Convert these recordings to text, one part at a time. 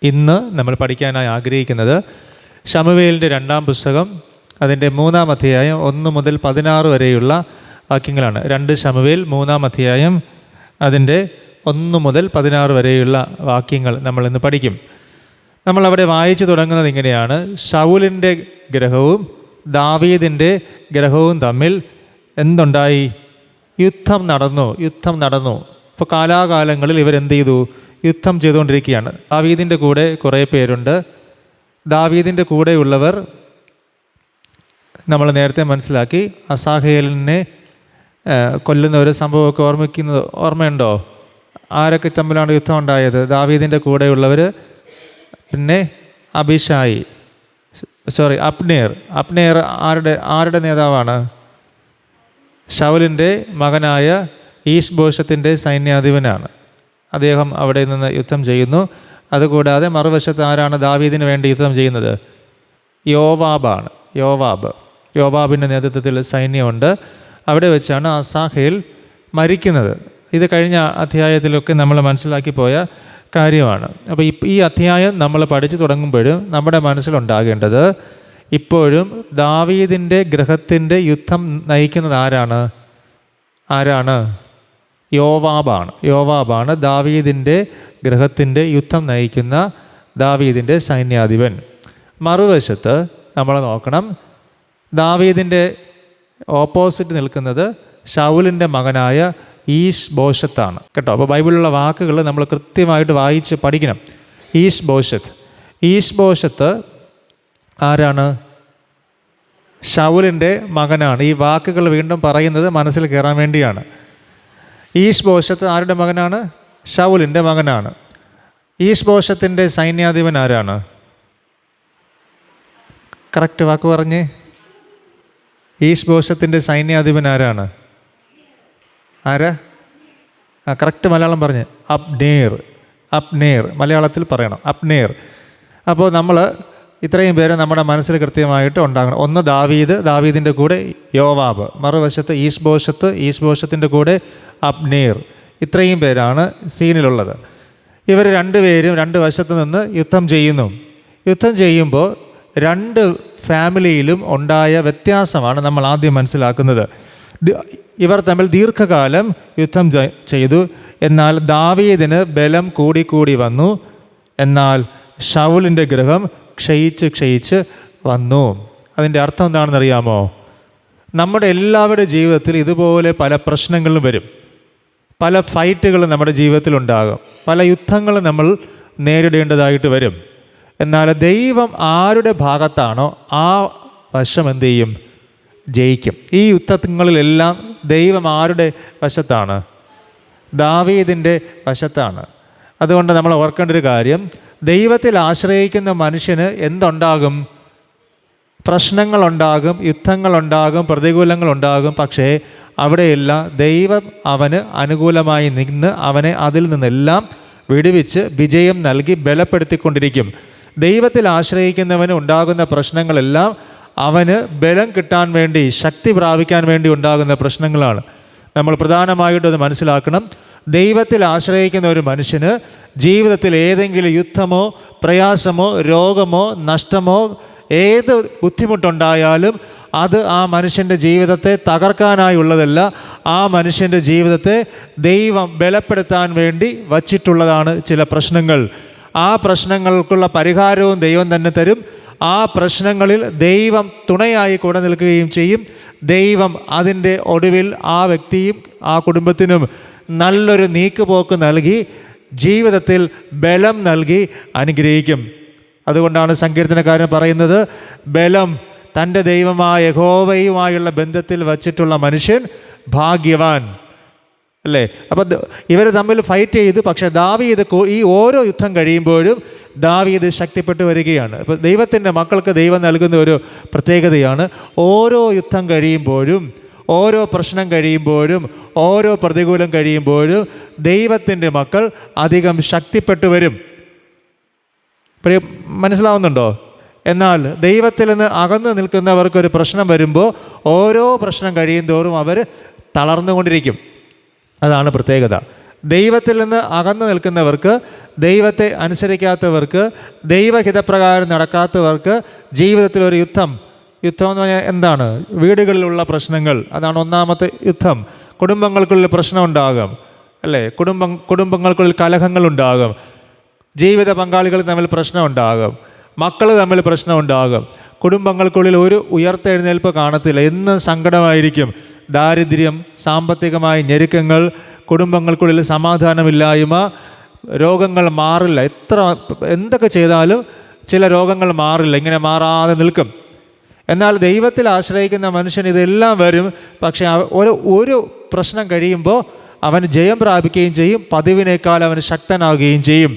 ഇന്ന് നമ്മൾ പഠിക്കാനായി ആഗ്രഹിക്കുന്നത് ശമൂവേലിൻ്റെ 2-ാം പുസ്തകം അതിൻ്റെ 3-ാം അധ്യായം 1 മുതൽ 16 വരെയുള്ള വാക്യങ്ങളാണ്. 2 ശമൂവേൽ 3-ാം അധ്യായം അതിൻ്റെ 1 മുതൽ 16 വരെയുള്ള വാക്യങ്ങൾ നമ്മൾ ഇന്ന് പഠിക്കും. നമ്മളവിടെ വായിച്ചു തുടങ്ങുന്നത് ഇങ്ങനെയാണ്: ശൗലിൻ്റെ ഗ്രഹവും ദാവീദിൻ്റെ ഗ്രഹവും തമ്മിൽ എന്തുണ്ടായി? യുദ്ധം നടന്നു. ഇപ്പോൾ കാലാകാലങ്ങളിൽ ഇവരെന്ത് ചെയ്തു? യുദ്ധം ചെയ്തുകൊണ്ടിരിക്കുകയാണ്. ദാവീദിൻ്റെ കൂടെ കുറേ പേരുണ്ട്. ദാവീദിൻ്റെ കൂടെയുള്ളവർ നമ്മൾ നേരത്തെ മനസ്സിലാക്കി, അസാഹേലിനെ കൊല്ലുന്ന ഒരു സംഭവമൊക്കെ ഓർമ്മയുണ്ടോ? ആരൊക്കെ തമ്മിലാണ് യുദ്ധം ഉണ്ടായത്? ദാവീദിൻ്റെ കൂടെയുള്ളവർ, പിന്നെ അബ്നേർ ആരുടെ നേതാവാണ്? ശൗലിൻ്റെ മകനായ ഈശ്ബോശത്തിൻ്റെ സൈന്യാധിപനാണ്. അദ്ദേഹം അവിടെ നിന്ന് യുദ്ധം ചെയ്യുന്നു. അതുകൂടാതെ മറുവശത്ത് ആരാണ് ദാവീദിന് വേണ്ടി യുദ്ധം ചെയ്യുന്നത്? യോവാബിൻ്റെ നേതൃത്വത്തിൽ സൈന്യമുണ്ട്. അവിടെ വെച്ചാണ് അസാഹേൽ മരിക്കുന്നത്. ഇത് കഴിഞ്ഞ അധ്യായത്തിലൊക്കെ നമ്മൾ മനസ്സിലാക്കി പോയ കാര്യമാണ്. അപ്പോൾ ഈ അധ്യായം നമ്മൾ പഠിച്ചു തുടങ്ങുമ്പോഴും നമ്മുടെ മനസ്സിലുണ്ടാകേണ്ടത്, ഇപ്പോഴും ദാവീദിൻ്റെ ഗ്രഹത്തിൻ്റെ യുദ്ധം നയിക്കുന്നത് ആരാണ്? യോവാബാണ് ദാവീദിൻ്റെ ഗ്രഹത്തിൻ്റെ യുദ്ധം നയിക്കുന്ന ദാവീദിൻ്റെ സൈന്യാധിപൻ. മറുവശത്ത് നമ്മൾ നോക്കണം, ദാവീദിൻ്റെ ഓപ്പോസിറ്റ് നിൽക്കുന്നത് ശൗലിൻ്റെ മകനായ ഈശ്ബോശത്താണ് കേട്ടോ. അപ്പോൾ ബൈബിളിലുള്ള വാക്കുകൾ നമ്മൾ കൃത്യമായിട്ട് വായിച്ച് പഠിക്കണം. ഈശ്ബോശത്ത് ആരാണ്? ശൗലിൻ്റെ മകനാണ്. ഈ വാക്കുകൾ വീണ്ടും പറയുന്നത് മനസ്സിൽ കയറാൻ വേണ്ടിയാണ്. ഈശ്ബോശത്ത് ആരുടെ മകനാണ്? ശൗലിൻ്റെ മകനാണ്. ഈശ്ബോശത്തിൻ്റെ സൈന്യാധിപൻ ആരാണ്? കറക്റ്റ് വാക്ക് പറഞ്ഞേ. ഈശ്ബോശത്തിൻ്റെ സൈന്യാധിപൻ ആരാണ്? കറക്റ്റ് മലയാളം പറഞ്ഞ്. അബ്നേർ മലയാളത്തിൽ പറയണം, അബ്നേർ. അപ്പോൾ നമ്മൾ ഇത്രയും പേര് നമ്മുടെ മനസ്സിൽ കൃത്യമായിട്ട് ഉണ്ടാകണം. ഒന്ന് ദാവീദിൻ്റെ കൂടെ യോവാബ്, മറുവശത്ത് ഈശ്ബോശത്തിൻ്റെ കൂടെ അബ്നേർ. ഇത്രയും പേരാണ് സീനിലുള്ളത്. ഇവർ രണ്ടുപേരും രണ്ട് വശത്ത് നിന്ന് യുദ്ധം ചെയ്യുമ്പോൾ രണ്ട് ഫാമിലിയിലും ഉണ്ടായ വ്യത്യാസമാണ് നമ്മൾ ആദ്യം മനസ്സിലാക്കുന്നത്. ഇവർ തമ്മിൽ ദീർഘകാലം യുദ്ധം ചെയ്തു. എന്നാൽ ദാവീദിന് ബലം കൂടി വന്നു. എന്നാൽ ശൗലിൻ്റെ ഗ്രഹം ക്ഷയിച്ച് വന്നു. അതിൻ്റെ അർത്ഥം എന്താണെന്നറിയാമോ? നമ്മുടെ എല്ലാവരുടെ ജീവിതത്തിൽ ഇതുപോലെ പല പ്രശ്നങ്ങളും വരും. പല ഫൈറ്റുകളും നമ്മുടെ ജീവിതത്തിൽ ഉണ്ടാകും. പല യുദ്ധങ്ങളും നമ്മൾ നേരിടേണ്ടതായിട്ട് വരും. എന്നാൽ ദൈവം ആരുടെ ഭാഗത്താണോ ആ വശം എന്ത് ചെയ്യും? ജയിക്കും. ഈ യുദ്ധങ്ങളിലെല്ലാം ദൈവം ആരുടെ വശത്താണ്? ദാവീദിൻ്റെ വശത്താണ്. അതുകൊണ്ട് നമ്മൾ ഓർക്കേണ്ട ഒരു കാര്യം, ദൈവത്തിൽ ആശ്രയിക്കുന്ന മനുഷ്യന് എന്തുണ്ടാകും? പ്രശ്നങ്ങളുണ്ടാകും, യുദ്ധങ്ങളുണ്ടാകും, പ്രതികൂലങ്ങളുണ്ടാകും. പക്ഷേ അവിടെയെല്ലാം ദൈവം അവന് അനുകൂലമായി നിന്ന് അവനെ അതിൽ നിന്നെല്ലാം വിടുവിച്ച് വിജയം നൽകി ബലപ്പെടുത്തിക്കൊണ്ടിരിക്കും. ദൈവത്തിൽ ആശ്രയിക്കുന്നവന് ഉണ്ടാകുന്ന പ്രശ്നങ്ങളെല്ലാം അവന് ബലം കിട്ടാൻ വേണ്ടി, ശക്തി പ്രാപിക്കാൻ വേണ്ടി ഉണ്ടാകുന്ന പ്രശ്നങ്ങളാണ്. നമ്മൾ പ്രധാനമായിട്ടും അത് മനസ്സിലാക്കണം. ദൈവത്തിൽ ആശ്രയിക്കുന്ന ഒരു മനുഷ്യന് ജീവിതത്തിൽ ഏതെങ്കിലും യുദ്ധമോ പ്രയാസമോ രോഗമോ നഷ്ടമോ ഏത് ബുദ്ധിമുട്ടുണ്ടായാലും അത് ആ മനുഷ്യൻ്റെ ജീവിതത്തെ തകർക്കാനായുള്ളതല്ല. ആ മനുഷ്യൻ്റെ ജീവിതത്തെ ദൈവം ബലപ്പെടുത്താൻ വേണ്ടി വച്ചിട്ടുള്ളതാണ് ചില പ്രശ്നങ്ങൾ. ആ പ്രശ്നങ്ങൾക്കുള്ള പരിഹാരവും ദൈവം തന്നെ തരും. ആ പ്രശ്നങ്ങളിൽ ദൈവം തുണയായി കൂടെ നിൽക്കുകയും ചെയ്യും. ദൈവം അതിൻ്റെ ഒടുവിൽ ആ വ്യക്തിയും ആ കുടുംബത്തിനും നല്ലൊരു നീക്കുപോക്ക് നൽകി ജീവിതത്തിൽ ബലം നൽകി അനുഗ്രഹിക്കും. അതുകൊണ്ടാണ് സങ്കീർത്തനക്കാരൻ പറയുന്നത്, ബലം തൻ്റെ ദൈവമായ യഹോവയുമായുള്ള ബന്ധത്തിൽ വച്ചിട്ടുള്ള മനുഷ്യൻ ഭാഗ്യവാൻ, അല്ലേ? അപ്പം ഇവർ തമ്മിൽ ഫൈറ്റ് ചെയ്തു. പക്ഷേ ദാവീദ് ഈ ഓരോ യുദ്ധം കഴിയുമ്പോഴും ദാവീദ് ശക്തിപ്പെട്ടു വരികയാണ്. അപ്പോൾ ദൈവത്തിൻ്റെ മക്കൾക്ക് ദൈവം നൽകുന്ന ഒരു പ്രത്യേകതയാണ്, ഓരോ യുദ്ധം കഴിയുമ്പോഴും, ഓരോ പ്രശ്നം കഴിയുമ്പോഴും, ഓരോ പ്രതികൂലം കഴിയുമ്പോഴും ദൈവത്തിൻ്റെ മക്കൾ അധികം ശക്തിപ്പെട്ടു വരും. മനസ്സിലാവുന്നുണ്ടോ? എന്നാൽ ദൈവത്തിൽ നിന്ന് അകന്നു നിൽക്കുന്നവർക്കൊരു പ്രശ്നം വരുമ്പോൾ ഓരോ പ്രശ്നം കഴിയും തോറും അവർ തളർന്നുകൊണ്ടിരിക്കും. അതാണ് പ്രത്യേകത. ദൈവത്തിൽ നിന്ന് അകന്നു നിൽക്കുന്നവർക്ക്, ദൈവത്തെ അനുസരിക്കാത്തവർക്ക്, ദൈവഹിതപ്രകാരം നടക്കാത്തവർക്ക് ജീവിതത്തിൽ ഒരു യുദ്ധം എന്ന് പറഞ്ഞാൽ എന്താണ്? വീടുകളിലുള്ള പ്രശ്നങ്ങൾ, അതാണ് ഒന്നാമത്തെ യുദ്ധം. കുടുംബങ്ങൾക്കുള്ളിൽ പ്രശ്നം ഉണ്ടാകും, അല്ലേ? കുടുംബങ്ങൾക്കുള്ളിൽ കലഹങ്ങളുണ്ടാകും, ജീവിത പങ്കാളികൾ തമ്മിൽ പ്രശ്നം ഉണ്ടാകും, മക്കൾ തമ്മിൽ പ്രശ്നം ഉണ്ടാകും, കുടുംബങ്ങൾക്കുള്ളിൽ ഒരു ഉയർത്തെഴുന്നേൽപ്പ് കാണത്തില്ല, എന്നും സങ്കടമായിരിക്കും. ദാരിദ്ര്യം, സാമ്പത്തികമായ ഞെരുക്കങ്ങൾ, കുടുംബങ്ങൾക്കുള്ളിൽ സമാധാനമില്ലായ്മ, രോഗങ്ങൾ മാറില്ല. എന്തൊക്കെ ചെയ്താലും ചില രോഗങ്ങൾ മാറില്ല, ഇങ്ങനെ മാറാതെ നിൽക്കും. എന്നാൽ ദൈവത്തിൽ ആശ്രയിക്കുന്ന മനുഷ്യൻ ഇതെല്ലാം വരും, പക്ഷേ ഒരു പ്രശ്നം കഴിയുമ്പോൾ അവൻ ജയം പ്രാപിക്കുകയും ചെയ്യും, പതിവിനേക്കാൾ അവൻ ശക്തനാകുകയും ചെയ്യും.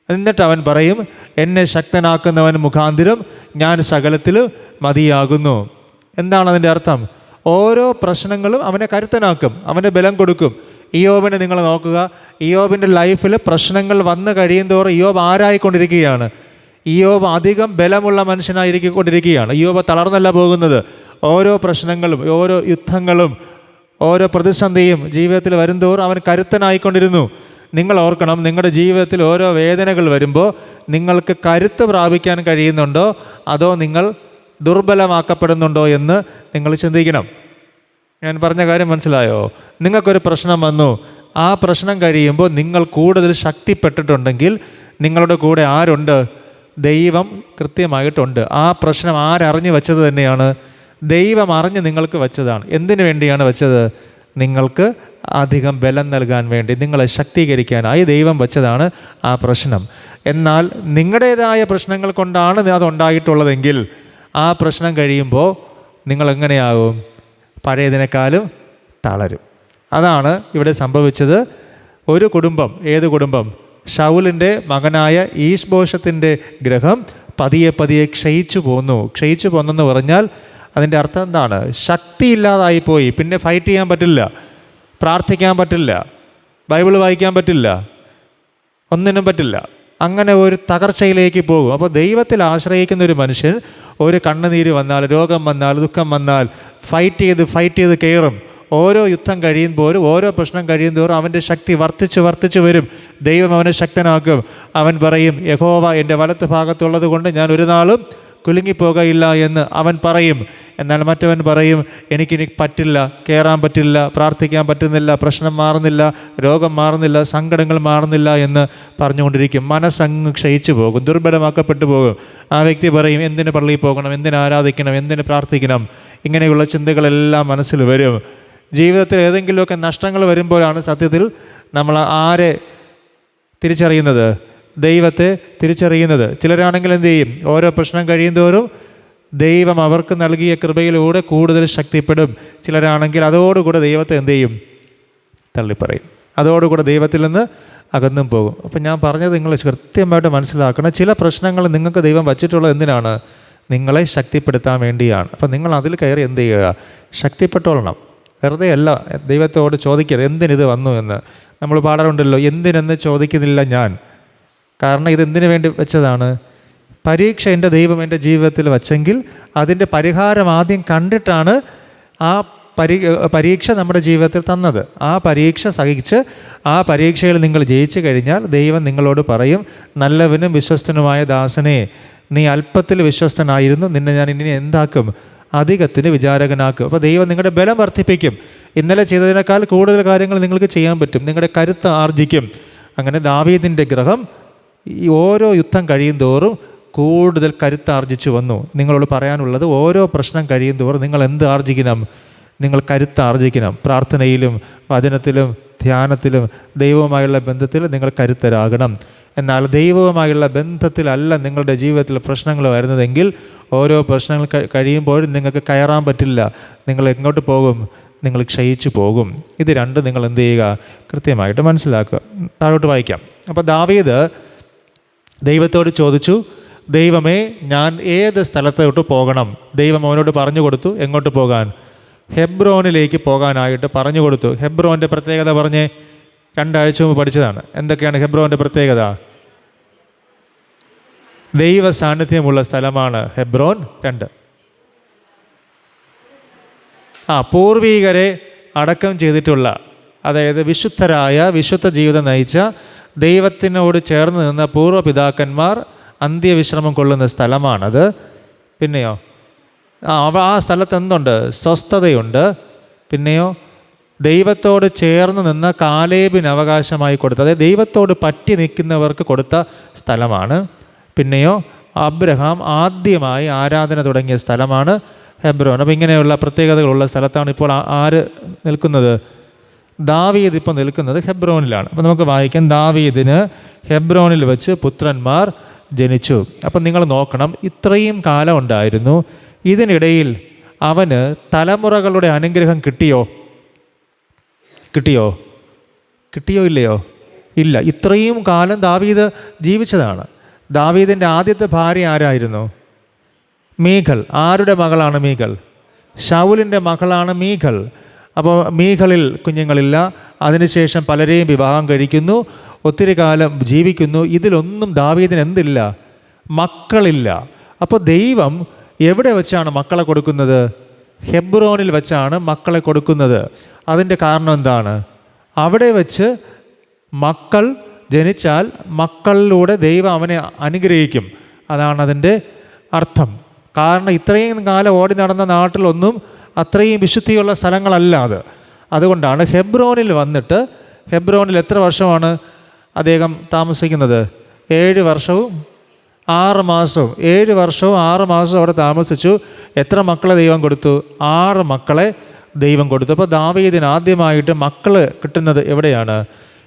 എന്നിട്ട് അവൻ പറയും, എന്നെ ശക്തനാക്കുന്നവൻ മുഖാന്തിരം ഞാൻ സകലത്തിലും മതിയാകുന്നു. എന്താണ് അതിൻ്റെ അർത്ഥം? ഓരോ പ്രശ്നങ്ങളും അവനെ കരുത്തനാക്കും, അവന് ബലം കൊടുക്കും. ഇയ്യോബിനെ നിങ്ങൾ നോക്കുക, ഇയ്യോബിൻ്റെ ലൈഫിൽ പ്രശ്നങ്ങൾ വന്നു കഴിയുന്തോറും ഇയ്യോബ് ആരായിക്കൊണ്ടിരിക്കുകയാണ്? ഇയ്യോബ് അധികം ബലമുള്ള മനുഷ്യനായിരിക്കൊണ്ടിരിക്കുകയാണ്. ഇയ്യോബ് തളർന്നല്ല പോകുന്നത്. ഓരോ പ്രശ്നങ്ങളും, ഓരോ യുദ്ധങ്ങളും, ഓരോ പ്രതിസന്ധിയും ജീവിതത്തിൽ വരുന്തോറും അവൻ കരുത്തനായിക്കൊണ്ടിരുന്നു. നിങ്ങൾ ഓർക്കണം, നിങ്ങളുടെ ജീവിതത്തിൽ ഓരോ വേദനകൾ വരുമ്പോൾ നിങ്ങൾക്ക് കരുത്ത് പ്രാപിക്കാൻ കഴിയുന്നുണ്ടോ, അതോ നിങ്ങൾ ദുർബലമാക്കപ്പെടുന്നുണ്ടോ എന്ന് നിങ്ങൾ ചിന്തിക്കണം. ഞാൻ പറഞ്ഞ കാര്യം മനസ്സിലായോ? നിങ്ങൾക്കൊരു പ്രശ്നം വന്നു, ആ പ്രശ്നം കഴിയുമ്പോൾ നിങ്ങൾ കൂടുതൽ ശക്തിപ്പെട്ടിട്ടുണ്ടെങ്കിൽ നിങ്ങളുടെ കൂടെ ആരുണ്ട്? ദൈവം കൃത്യമായിട്ടുണ്ട്. ആ പ്രശ്നം ആരറിഞ്ഞു വച്ചത് തന്നെയാണ്? ദൈവം അറിഞ്ഞ് നിങ്ങൾക്ക് വച്ചതാണ്. എന്തിനു വേണ്ടിയാണ് വച്ചത്? നിങ്ങൾക്ക് അധികം ബലം നൽകാൻ വേണ്ടി, നിങ്ങളെ ശക്തീകരിക്കാനായി ദൈവം വച്ചതാണ് ആ പ്രശ്നം. എന്നാൽ നിങ്ങളുടേതായ പ്രശ്നങ്ങൾ കൊണ്ടാണ് അതുണ്ടായിട്ടുള്ളതെങ്കിൽ ആ പ്രശ്നം കഴിയുമ്പോൾ നിങ്ങൾ എങ്ങനെയാവും? പഴയതിനേക്കാളും തളരും. അതാണ് ഇവിടെ സംഭവിച്ചത്. ഒരു കുടുംബം, ഏത് കുടുംബം? ശൗലിൻ്റെ മകനായ ഈശ്ബോഷത്തിൻ്റെ ഗ്രഹം പതിയെ പതിയെ ക്ഷയിച്ചു പോന്നു. ക്ഷയിച്ചു പോന്നെന്ന് പറഞ്ഞാൽ അതിൻ്റെ അർത്ഥം എന്താണ്? ശക്തിയില്ലാതായിപ്പോയി. പിന്നെ ഫൈറ്റ് ചെയ്യാൻ പറ്റില്ല, പ്രാർത്ഥിക്കാൻ പറ്റില്ല, ബൈബിൾ വായിക്കാൻ പറ്റില്ല, ഒന്നിനും പറ്റില്ല. അങ്ങനെ ഒരു തകർച്ചയിലേക്ക് പോകും. അപ്പോൾ ദൈവത്തിൽ ആശ്രയിക്കുന്ന ഒരു മനുഷ്യൻ ഒരു കണ്ണുനീര് വന്നാൽ, രോഗം വന്നാൽ, ദുഃഖം വന്നാൽ ഫൈറ്റ് ചെയ്ത് കയറും. ഓരോ യുദ്ധം കഴിയുമ്പോഴും, ഓരോ പ്രശ്നം കഴിയുമ്പോഴും അവൻ്റെ ശക്തി വർദ്ധിച്ചു വരും. ദൈവം അവനെ ശക്തനാക്കും. അവൻ പറയും, യഹോവ എൻ്റെ വലത്ത് ഭാഗത്തുള്ളത് കൊണ്ട് ഞാൻ ഒരു നാളും കുലുങ്ങിപ്പോകയില്ല എന്ന് അവൻ പറയും. എന്നാൽ മറ്റവൻ പറയും, എനിക്കിനി പറ്റില്ല, കയറാൻ പറ്റില്ല, പ്രാർത്ഥിക്കാൻ പറ്റുന്നില്ല, പ്രശ്നം മാറുന്നില്ല, രോഗം മാറുന്നില്ല, സങ്കടങ്ങൾ മാറുന്നില്ല എന്ന് പറഞ്ഞുകൊണ്ടിരിക്കും. മനസ്സങ്ങ് ക്ഷയിച്ചു പോകും, ദുർബലമാക്കപ്പെട്ടു പോകും. ആ വ്യക്തി പറയും, എന്തിന് പള്ളിയിൽ പോകണം, എന്തിന് ആരാധിക്കണം, എന്തിന് പ്രാർത്ഥിക്കണം? ഇങ്ങനെയുള്ള ചിന്തകളെല്ലാം മനസ്സിൽ വരും. ജീവിതത്തിൽ ഏതെങ്കിലുമൊക്കെ നഷ്ടങ്ങൾ വരുമ്പോഴാണ് സത്യത്തിൽ നമ്മൾ ആരെ തിരിച്ചറിയുന്നത്? ദൈവത്തെ തിരിച്ചറിയുന്നത്. ചിലരാണെങ്കിൽ എന്ത് ചെയ്യും? ഓരോ പ്രശ്നം കഴിയുന്തോറും ദൈവം അവർക്ക് നൽകിയ കൃപയിലൂടെ കൂടുതൽ ശക്തിപ്പെടും. ചിലരാണെങ്കിൽ അതോടുകൂടെ ദൈവത്തെ എന്ത് ചെയ്യും? തള്ളിപ്പറയും. അതോടുകൂടെ ദൈവത്തിൽ നിന്ന് അകന്നും പോകും. അപ്പം ഞാൻ പറഞ്ഞത് നിങ്ങൾ കൃത്യമായിട്ട് മനസ്സിലാക്കണം. ചില പ്രശ്നങ്ങൾ നിങ്ങൾക്ക് ദൈവം വച്ചിട്ടുള്ളത് എന്തിനാണ്? നിങ്ങളെ ശക്തിപ്പെടുത്താൻ വേണ്ടിയാണ്. അപ്പം നിങ്ങൾ അതിൽ കയറി എന്ത് ചെയ്യുക? ശക്തിപ്പെട്ടോളണം. വെറുതെ അല്ല. ദൈവത്തോട് ചോദിക്കരുത് എന്തിനിത് വന്നു എന്ന്. നമ്മൾ പാടാറുണ്ടല്ലോ, എന്തിനെന്ന് ചോദിക്കുന്നില്ല ഞാൻ. കാരണം ഇതെന്തിനു വേണ്ടി വെച്ചതാണ്? പരീക്ഷ എൻ്റെ ദൈവം എൻ്റെ ജീവിതത്തിൽ വച്ചെങ്കിൽ അതിൻ്റെ പരിഹാരം ആദ്യം കണ്ടിട്ടാണ് ആ പരീക്ഷ നമ്മുടെ ജീവിതത്തിൽ തന്നത്. ആ പരീക്ഷ സഹിച്ച് ആ പരീക്ഷയിൽ നിങ്ങൾ ജയിച്ചു കഴിഞ്ഞാൽ ദൈവം നിങ്ങളോട് പറയും, നല്ലവനും വിശ്വസ്തനുമായ ദാസനെ, നീ അല്പത്തിൽ വിശ്വസ്തനായിരുന്നു, നിന്നെ ഞാൻ ഇനി എന്താക്കും? അധികത്തിന് വിചാരകനാക്കും. അപ്പോൾ ദൈവം നിങ്ങളുടെ ബലം വർദ്ധിപ്പിക്കും. ഇന്നലെ ചെയ്തതിനേക്കാൾ കൂടുതൽ കാര്യങ്ങൾ നിങ്ങൾക്ക് ചെയ്യാൻ പറ്റും. നിങ്ങളുടെ കരുത്ത് ആർജിക്കും. അങ്ങനെ ദാവീദിൻ്റെ ഗ്രഹം ഈ ഓരോ യുദ്ധം കഴിയും തോറും കൂടുതൽ കരുത്താർജിച്ചു വന്നു. നിങ്ങളോട് പറയാനുള്ളത്, ഓരോ പ്രശ്നം കഴിയും തോറും നിങ്ങൾ എന്ത് ആർജിക്കണം? നിങ്ങൾ കരുത്താർജിക്കണം. പ്രാർത്ഥനയിലും വചനത്തിലും ധ്യാനത്തിലും ദൈവവുമായുള്ള ബന്ധത്തിൽ നിങ്ങൾ കരുത്തരാകണം. എന്നാൽ ദൈവവുമായുള്ള ബന്ധത്തിലല്ല നിങ്ങളുടെ ജീവിതത്തിൽ പ്രശ്നങ്ങൾ വരുന്നതെങ്കിൽ ഓരോ പ്രശ്നങ്ങൾ കഴിയുമ്പോഴും നിങ്ങൾക്ക് കയറാൻ പറ്റില്ല. നിങ്ങൾ എങ്ങോട്ട് പോകും? നിങ്ങൾ ക്ഷയിച്ചു പോകും. ഇത് രണ്ടും നിങ്ങൾ എന്ത് ചെയ്യുക? കൃത്യമായിട്ട് മനസ്സിലാക്കുക. താഴോട്ട് വായിക്കാം. അപ്പോൾ ദാവീദ് ദൈവത്തോട് ചോദിച്ചു, ദൈവമേ, ഞാൻ ഏത് സ്ഥലത്തോട്ട് പോകണം? ദൈവം അവനോട് പറഞ്ഞു കൊടുത്തു. എങ്ങോട്ട് പോകാൻ? ഹെബ്രോനിലേക്ക് പോകാനായിട്ട് പറഞ്ഞു കൊടുത്തു. ഹെബ്രോൻ്റെ പ്രത്യേകത പറഞ്ഞ് 2 ആഴ്ച മുമ്പ് പഠിച്ചതാണ്. എന്തൊക്കെയാണ് ഹെബ്രോൻ്റെ പ്രത്യേകത? ദൈവ സാന്നിധ്യമുള്ള സ്ഥലമാണ് ഹെബ്രോൻ. 2, പൂർവീകരെ അടക്കം ചെയ്തിട്ടുള്ള അതായത് വിശുദ്ധരായ വിശുദ്ധ ജീവിതം നയിച്ച ദൈവത്തിനോട് ചേർന്ന് നിന്ന പൂർവ്വപിതാക്കന്മാർ അന്ത്യവിശ്രമം കൊള്ളുന്ന സ്ഥലമാണത്. പിന്നെയോ ആ സ്ഥലത്ത് എന്തുണ്ട്? സ്വസ്ഥതയുണ്ട്. പിന്നെയോ ദൈവത്തോട് ചേർന്ന് നിന്ന് കാലേബിന് അവകാശമായി കൊടുത്ത, അതായത് ദൈവത്തോട് പറ്റി നിൽക്കുന്നവർക്ക് കൊടുത്ത സ്ഥലമാണ്. പിന്നെയോ അബ്രഹാം ആദ്യമായി ആരാധന തുടങ്ങിയ സ്ഥലമാണ് ഹെബ്രോൻ. അപ്പോൾ ഇങ്ങനെയുള്ള പ്രത്യേകതകളുള്ള സ്ഥലത്താണ് ഇപ്പോൾ ആര് നിൽക്കുന്നത്? ദാവീദ് ഇപ്പോൾ നിൽക്കുന്നത് ഹെബ്രോനിലാണ്. അപ്പോൾ നമുക്ക് വായിക്കാം, ദാവീദിന് ഹെബ്രോനിൽ വെച്ച് പുത്രന്മാർ ജനിച്ചു. അപ്പം നിങ്ങൾ നോക്കണം, ഇത്രയും കാലം ഉണ്ടായിരുന്നു. ഇതിനിടയിൽ അവന് തലമുറകളുടെ അനുഗ്രഹം കിട്ടിയോ ഇല്ലയോ? ഇല്ല. ഇത്രയും കാലം ദാവീദ് ജീവിച്ചതാണ്. ദാവീദിൻ്റെ ആദ്യത്തെ ഭാര്യ ആരായിരുന്നു? മീഖൽ. ആരുടെ മകളാണ് മീഖൽ? ശൗലിൻ്റെ മകളാണ് മീഖൽ. അപ്പോൾ മീഖലിൽ കുഞ്ഞുങ്ങളില്ല. അതിനുശേഷം പലരെയും വിവാഹം കഴിക്കുന്നു, ഒത്തിരി കാലം ജീവിക്കുന്നു. ഇതിലൊന്നും ദാവീദിന് എന്തില്ല? മക്കളില്ല. അപ്പോൾ ദൈവം എവിടെ വെച്ചാണ് മക്കളെ കൊടുക്കുന്നത്? ഹെബ്രോനിൽ വെച്ചാണ് മക്കളെ കൊടുക്കുന്നത്. അതിൻ്റെ കാരണം എന്താണ്? അവിടെ വെച്ച് മക്കൾ ജനിച്ചാൽ മക്കളിലൂടെ ദൈവം അവനെ അനുഗ്രഹിക്കും. അതാണ് അതിൻ്റെ അർത്ഥം. കാരണം ഇത്രയും കാലം ഓടി നടന്ന നാട്ടിലൊന്നും അത്രയും വിശുദ്ധിയുള്ള സ്ഥലങ്ങളല്ല അത്. അതുകൊണ്ടാണ് ഹെബ്രോനിൽ വന്നിട്ട്, ഹെബ്രോനിൽ എത്ര വർഷമാണ് അദ്ദേഹം താമസിക്കുന്നത്? 7 വർഷവും 6 മാസവും. 7 വർഷവും 6 മാസവും അവിടെ താമസിച്ചു. എത്ര മക്കളെ ദൈവം കൊടുത്തു? 6 മക്കളെ ദൈവം കൊടുത്തു. അപ്പോൾ ദാവീദിന് ആദ്യമായിട്ട് മക്കൾ കിട്ടുന്നത് എവിടെയാണ്?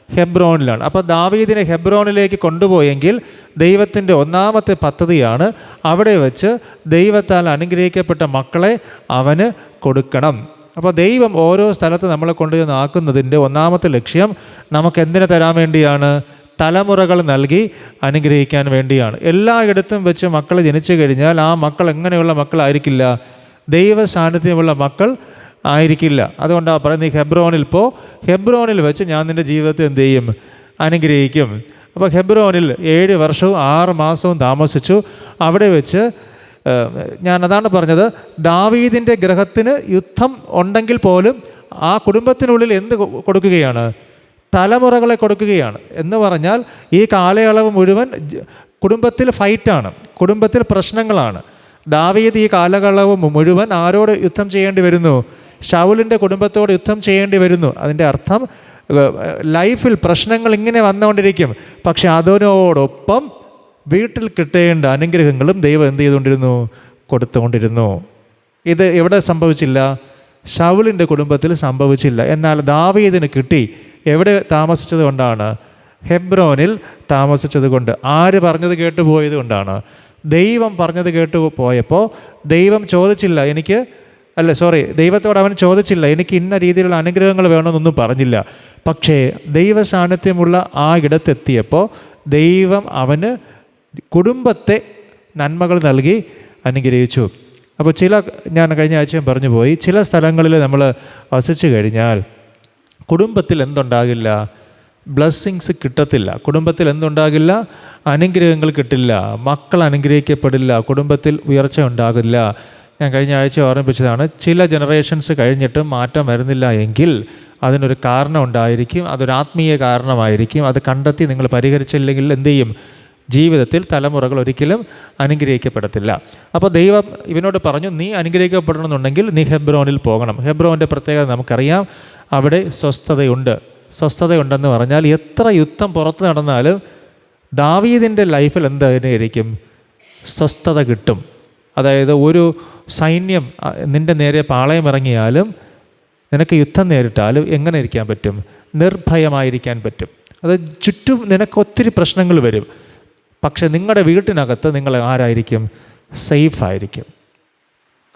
ഹെബ്രോനിലാണ്. അപ്പോൾ ദാവീദിനെ ഹെബ്രോനിലേക്ക് കൊണ്ടുപോയെങ്കിൽ ദൈവത്തിൻ്റെ ഒന്നാമത്തെ പദ്ധതിയാണ് അവിടെ വെച്ച് ദൈവത്താൽ അനുഗ്രഹിക്കപ്പെട്ട മക്കളെ അവന് കൊടുക്കണം. അപ്പോൾ ദൈവം ഓരോ സ്ഥലത്ത് നമ്മളെ കൊണ്ടുചെന്ന് ആക്കുന്നതിൻ്റെ ഒന്നാമത്തെ ലക്ഷ്യം നമുക്ക് എന്തിനു തരാൻ വേണ്ടിയാണ്? തലമുറകൾ നൽകി അനുഗ്രഹിക്കാൻ വേണ്ടിയാണ്. എല്ലായിടത്തും വെച്ച് മക്കൾ ജനിച്ചു കഴിഞ്ഞാൽ ആ മക്കൾ എങ്ങനെയുള്ള മക്കളായിരിക്കില്ല? ദൈവ സാന്നിധ്യമുള്ള മക്കൾ ആയിരിക്കില്ല. അതുകൊണ്ടാണ് പറയുന്നത്, നീ ഹെബ്രോനിൽ പോ, ഹെബ്രോനിൽ വെച്ച് ഞാൻ നിൻ്റെ ജീവിതത്തെ എന്ത് ചെയ്യും? അനുഗ്രഹിക്കും. അപ്പോൾ ഹെബ്രോനിൽ 7 വർഷവും 6 മാസവും താമസിച്ചു. അവിടെ വെച്ച് ഞാൻ അതാണ് പറഞ്ഞത്, ദാവീദിൻ്റെ ഗ്രഹത്തിന് യുദ്ധം ഉണ്ടെങ്കിൽ പോലും ആ കുടുംബത്തിനുള്ളിൽ എന്ത് കൊടുക്കുകയാണ്? തലമുറകളെ കൊടുക്കുകയാണ്. എന്ന് പറഞ്ഞാൽ ഈ കാലയളവ് മുഴുവൻ കുടുംബത്തിൽ ഫൈറ്റാണ്, കുടുംബത്തിൽ പ്രശ്നങ്ങളാണ്. ദാവീദ് ഈ കാലയളവ് മുഴുവൻ ആരോട് യുദ്ധം ചെയ്യേണ്ടി വരുന്നു? ശൗലിൻ്റെ കുടുംബത്തോട് യുദ്ധം ചെയ്യേണ്ടി വരുന്നു. അതിൻ്റെ അർത്ഥം ലൈഫിൽ പ്രശ്നങ്ങൾ ഇങ്ങനെ വന്നുകൊണ്ടിരിക്കും. പക്ഷെ അതിനോടൊപ്പം വീട്ടിൽ കിട്ടേണ്ട അനുഗ്രഹങ്ങളും ദൈവം എന്ത് ചെയ്തുകൊണ്ടിരുന്നു? കൊടുത്തുകൊണ്ടിരുന്നു. ഇത് എവിടെ സംഭവിച്ചില്ല? ശൗലിൻ്റെ കുടുംബത്തിൽ സംഭവിച്ചില്ല. എന്നാൽ ദാവീദിന് കിട്ടി. എവിടെ താമസിച്ചത് കൊണ്ടാണ്? ഹെബ്രോനിൽ താമസിച്ചത് കൊണ്ട്. ആര് പറഞ്ഞത് കേട്ടുപോയത് കൊണ്ടാണ്? ദൈവം പറഞ്ഞത് കേട്ടു പോയപ്പോൾ ദൈവം ചോദിച്ചില്ല, ദൈവത്തോട് അവൻ ചോദിച്ചില്ല എനിക്ക് ഇന്ന രീതിയിലുള്ള അനുഗ്രഹങ്ങൾ വേണമെന്നൊന്നും പറഞ്ഞില്ല. പക്ഷേ ദൈവ സാന്നിധ്യമുള്ള ആ ഇടത്തെത്തിയപ്പോൾ ദൈവം അവന് കുടുംബത്തെ നന്മകൾ നൽകി അനുഗ്രഹിച്ചു. അപ്പോൾ ഞാൻ കഴിഞ്ഞ ആഴ്ചയും പറഞ്ഞു പോയി, ചില സ്ഥലങ്ങളിൽ നമ്മൾ വസിച്ചു കഴിഞ്ഞാൽ കുടുംബത്തിൽ എന്തുണ്ടാകില്ല? ബ്ലെസ്സിങ്സ് കിട്ടത്തില്ല. കുടുംബത്തിൽ എന്തുണ്ടാകില്ല? അനുഗ്രഹങ്ങൾ കിട്ടില്ല. മക്കൾ അനുഗ്രഹിക്കപ്പെടില്ല. കുടുംബത്തിൽ ഉയർച്ച ഉണ്ടാകില്ല. ഞാൻ കഴിഞ്ഞ ആഴ്ച ഓർമ്മിപ്പിച്ചതാണ്, ചില ജനറേഷൻസ് കഴിഞ്ഞിട്ടും മാറ്റം വരുന്നില്ല എങ്കിൽ അതിനൊരു കാരണം ഉണ്ടായിരിക്കും. അതൊരു ആത്മീയ കാരണമായിരിക്കും. അത് കണ്ടെത്തി നിങ്ങൾ പരിഹരിച്ചില്ലെങ്കിൽ എന്തു ചെയ്യും? ജീവിതത്തിൽ തലമുറകൾ ഒരിക്കലും അനുഗ്രഹിക്കപ്പെടത്തില്ല. അപ്പോൾ ദൈവം ഇവനോട് പറഞ്ഞു, നീ അനുഗ്രഹിക്കപ്പെടണമെന്നുണ്ടെങ്കിൽ നീ ഹെബ്രോനിൽ പോകണം. ഹെബ്രോൻ്റെ പ്രത്യേകത നമുക്കറിയാം, അവിടെ സ്വസ്ഥതയുണ്ട്. സ്വസ്ഥതയുണ്ടെന്ന് പറഞ്ഞാൽ എത്ര യുദ്ധം പുറത്ത് നടന്നാലും ദാവീദിൻ്റെ ലൈഫിൽ എന്തായിരിക്കും? സ്വസ്ഥത കിട്ടും. അതായത് ഒരു സൈന്യം നിൻ്റെ നേരെ പാളയമിറങ്ങിയാലും നിനക്ക് യുദ്ധം നേരിട്ടാലും എങ്ങനെ ഇരിക്കാൻ പറ്റും? നിർഭയമായിരിക്കാൻ പറ്റും. അത് ചുറ്റും നിനക്ക് ഒത്തിരി പ്രശ്നങ്ങൾ വരും. പക്ഷെ നിങ്ങളുടെ വീട്ടിനകത്ത് നിങ്ങൾ ആരായിരിക്കും? സേഫായിരിക്കും.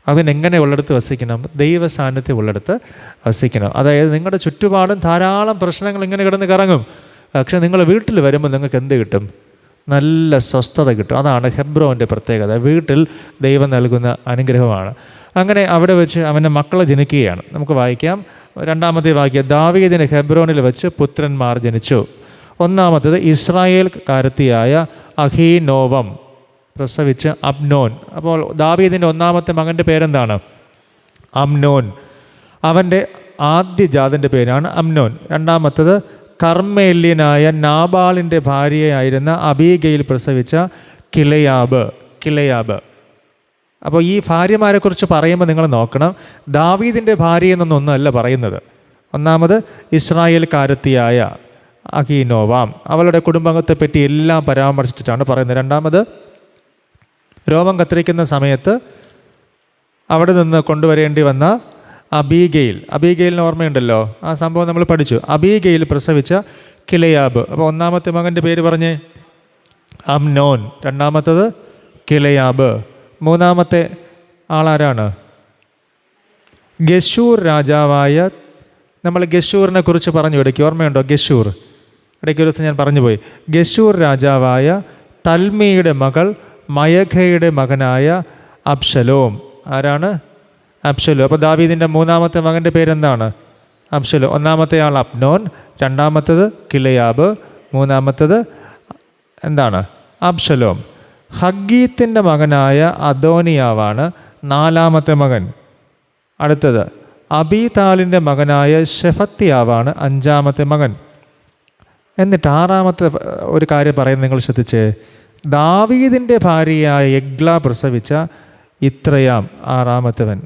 അതിനെങ്ങനെ ഉള്ളിടത്ത് വസിക്കണം? ദൈവ സാന്നിധ്യം ഉള്ളിടത്ത് വസിക്കണം. അതായത് നിങ്ങളുടെ ചുറ്റുപാടും ധാരാളം പ്രശ്നങ്ങൾ ഇങ്ങനെ കിടന്ന് കറങ്ങും. പക്ഷെ നിങ്ങൾ വീട്ടിൽ വരുമ്പോൾ നിങ്ങൾക്ക് എന്ത് കിട്ടും? നല്ല സ്വസ്ഥത കിട്ടും. അതാണ് ഹെബ്രോൻ്റെ പ്രത്യേകത. വീട്ടിൽ ദൈവം നൽകുന്ന അനുഗ്രഹമാണ്. അങ്ങനെ അവിടെ വെച്ച് അവൻ്റെ മക്കളെ ജനിക്കുകയാണ്. നമുക്ക് വായിക്കാം, 2ാമത്തെ വാക്യം, ദാവീദിന് ഹെബ്രോനിൽ വെച്ച് പുത്രന്മാർ ജനിച്ചു. ഒന്നാമത്തേത് ഇസ്രായേൽക്കാരത്തിയായ അഹീനോവം പ്രസവിച്ച് അബ്നോൻ. അപ്പോൾ ദാവീദിൻ്റെ 1ാമത്തെ മകൻ്റെ പേരെന്താണ്? അമ്നോൻ. അവൻ്റെ ആദ്യജാതൻ്റെ പേരാണ് അമ്നോൻ. രണ്ടാമത്തത് കർമ്മേല്യനായ നാബാളിൻ്റെ ഭാര്യയായിരുന്ന അബീഗയിൽ പ്രസവിച്ച കിളയാബ്. അപ്പോൾ ഈ ഭാര്യമാരെക്കുറിച്ച് പറയുമ്പോൾ നിങ്ങൾ നോക്കണം, ദാവീദിൻ്റെ ഭാര്യ എന്നൊന്നല്ല പറയുന്നത്. ഒന്നാമത് ഇസ്രായേൽക്കാരത്തിയായ അഹീനോവാം, അവളുടെ കുടുംബാംഗത്തെപ്പറ്റി എല്ലാം പരാമർശിച്ചിട്ടാണ് പറയുന്നത്. രണ്ടാമത് രോമം കത്തിരിക്കുന്ന സമയത്ത് അവിടെ നിന്ന് കൊണ്ടുവരേണ്ടി വന്ന അബീഗയിലിന് ഓർമ്മയുണ്ടല്ലോ, ആ സംഭവം നമ്മൾ പഠിച്ചു. അബീഗയിൽ പ്രസവിച്ച കിളയാബ്. അപ്പോൾ ഒന്നാമത്തെ മകൻ്റെ പേര് പറഞ്ഞേ, അമ്നോൻ. രണ്ടാമത്തത് കിളയാബ്. മൂന്നാമത്തെ ആളാരാണ്? ഗശൂർ രാജാവായ, നമ്മൾ ഗശൂറിനെ കുറിച്ച് പറഞ്ഞു ഇടയ്ക്ക്, ഓർമ്മയുണ്ടോ? ഗശൂർ ഇടയ്ക്ക് ഒരു ദിവസം ഞാൻ പറഞ്ഞു പോയി. ഗശൂർ രാജാവായ തൽമിയുടെ മകൾ മയഖയുടെ മകനായ അബ്ശലോം. ആരാണ്? അബ്ശലോം. അപ്പോൾ ദാവീദിൻ്റെ മൂന്നാമത്തെ മകൻ്റെ പേരെന്താണ്? അബ്ശലോം. ഒന്നാമത്തെ ആൾ അബ്നോൻ, രണ്ടാമത്തത് കിളയാബ്, മൂന്നാമത്തത് എന്താണ്? അബ്ശലോം. ഹഗ്ഗീത്തിൻ്റെ മകനായ അദോനിയാവാണ് നാലാമത്തെ മകൻ. അടുത്തത് അബീതാലിൻ്റെ മകനായ ശെഫത്യാവാണ് അഞ്ചാമത്തെ മകൻ. എന്നിട്ട് ആറാമത്തെ ഒരു കാര്യം പറയുന്നത് നിങ്ങൾ ശ്രദ്ധിച്ചേ, ദാവീദിൻ്റെ ഭാര്യയായ എഗ്ല പ്രസവിച്ച ഇത്രയാം ആറാമത്തവൻ.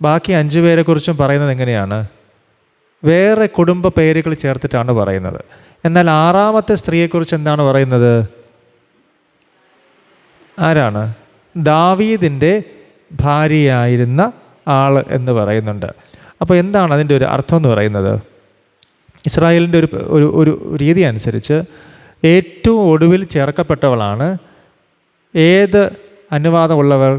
ബാക്കി 5 പേരെക്കുറിച്ചും പറയുന്നത് എങ്ങനെയാണ്? വേറെ കുടുംബ പേരുകൾ ചേർത്തിട്ടാണ് പറയുന്നത്. എന്നാൽ ആറാമത്തെ സ്ത്രീയെക്കുറിച്ച് എന്താണ് പറയുന്നത്? ആരാണ്? ദാവീദിൻ്റെ ഭാര്യയായിരുന്ന ആൾ എന്ന് പറയുന്നുണ്ട്. അപ്പോൾ എന്താണ് അതിൻ്റെ ഒരു അർത്ഥം എന്ന് പറയുന്നത്? ഇസ്രായേലിൻ്റെ ഒരു രീതി അനുസരിച്ച് ഏറ്റവും ഒടുവിൽ ചേർക്കപ്പെട്ടവളാണ് ഏത് അനുവാദമുള്ളവൾ?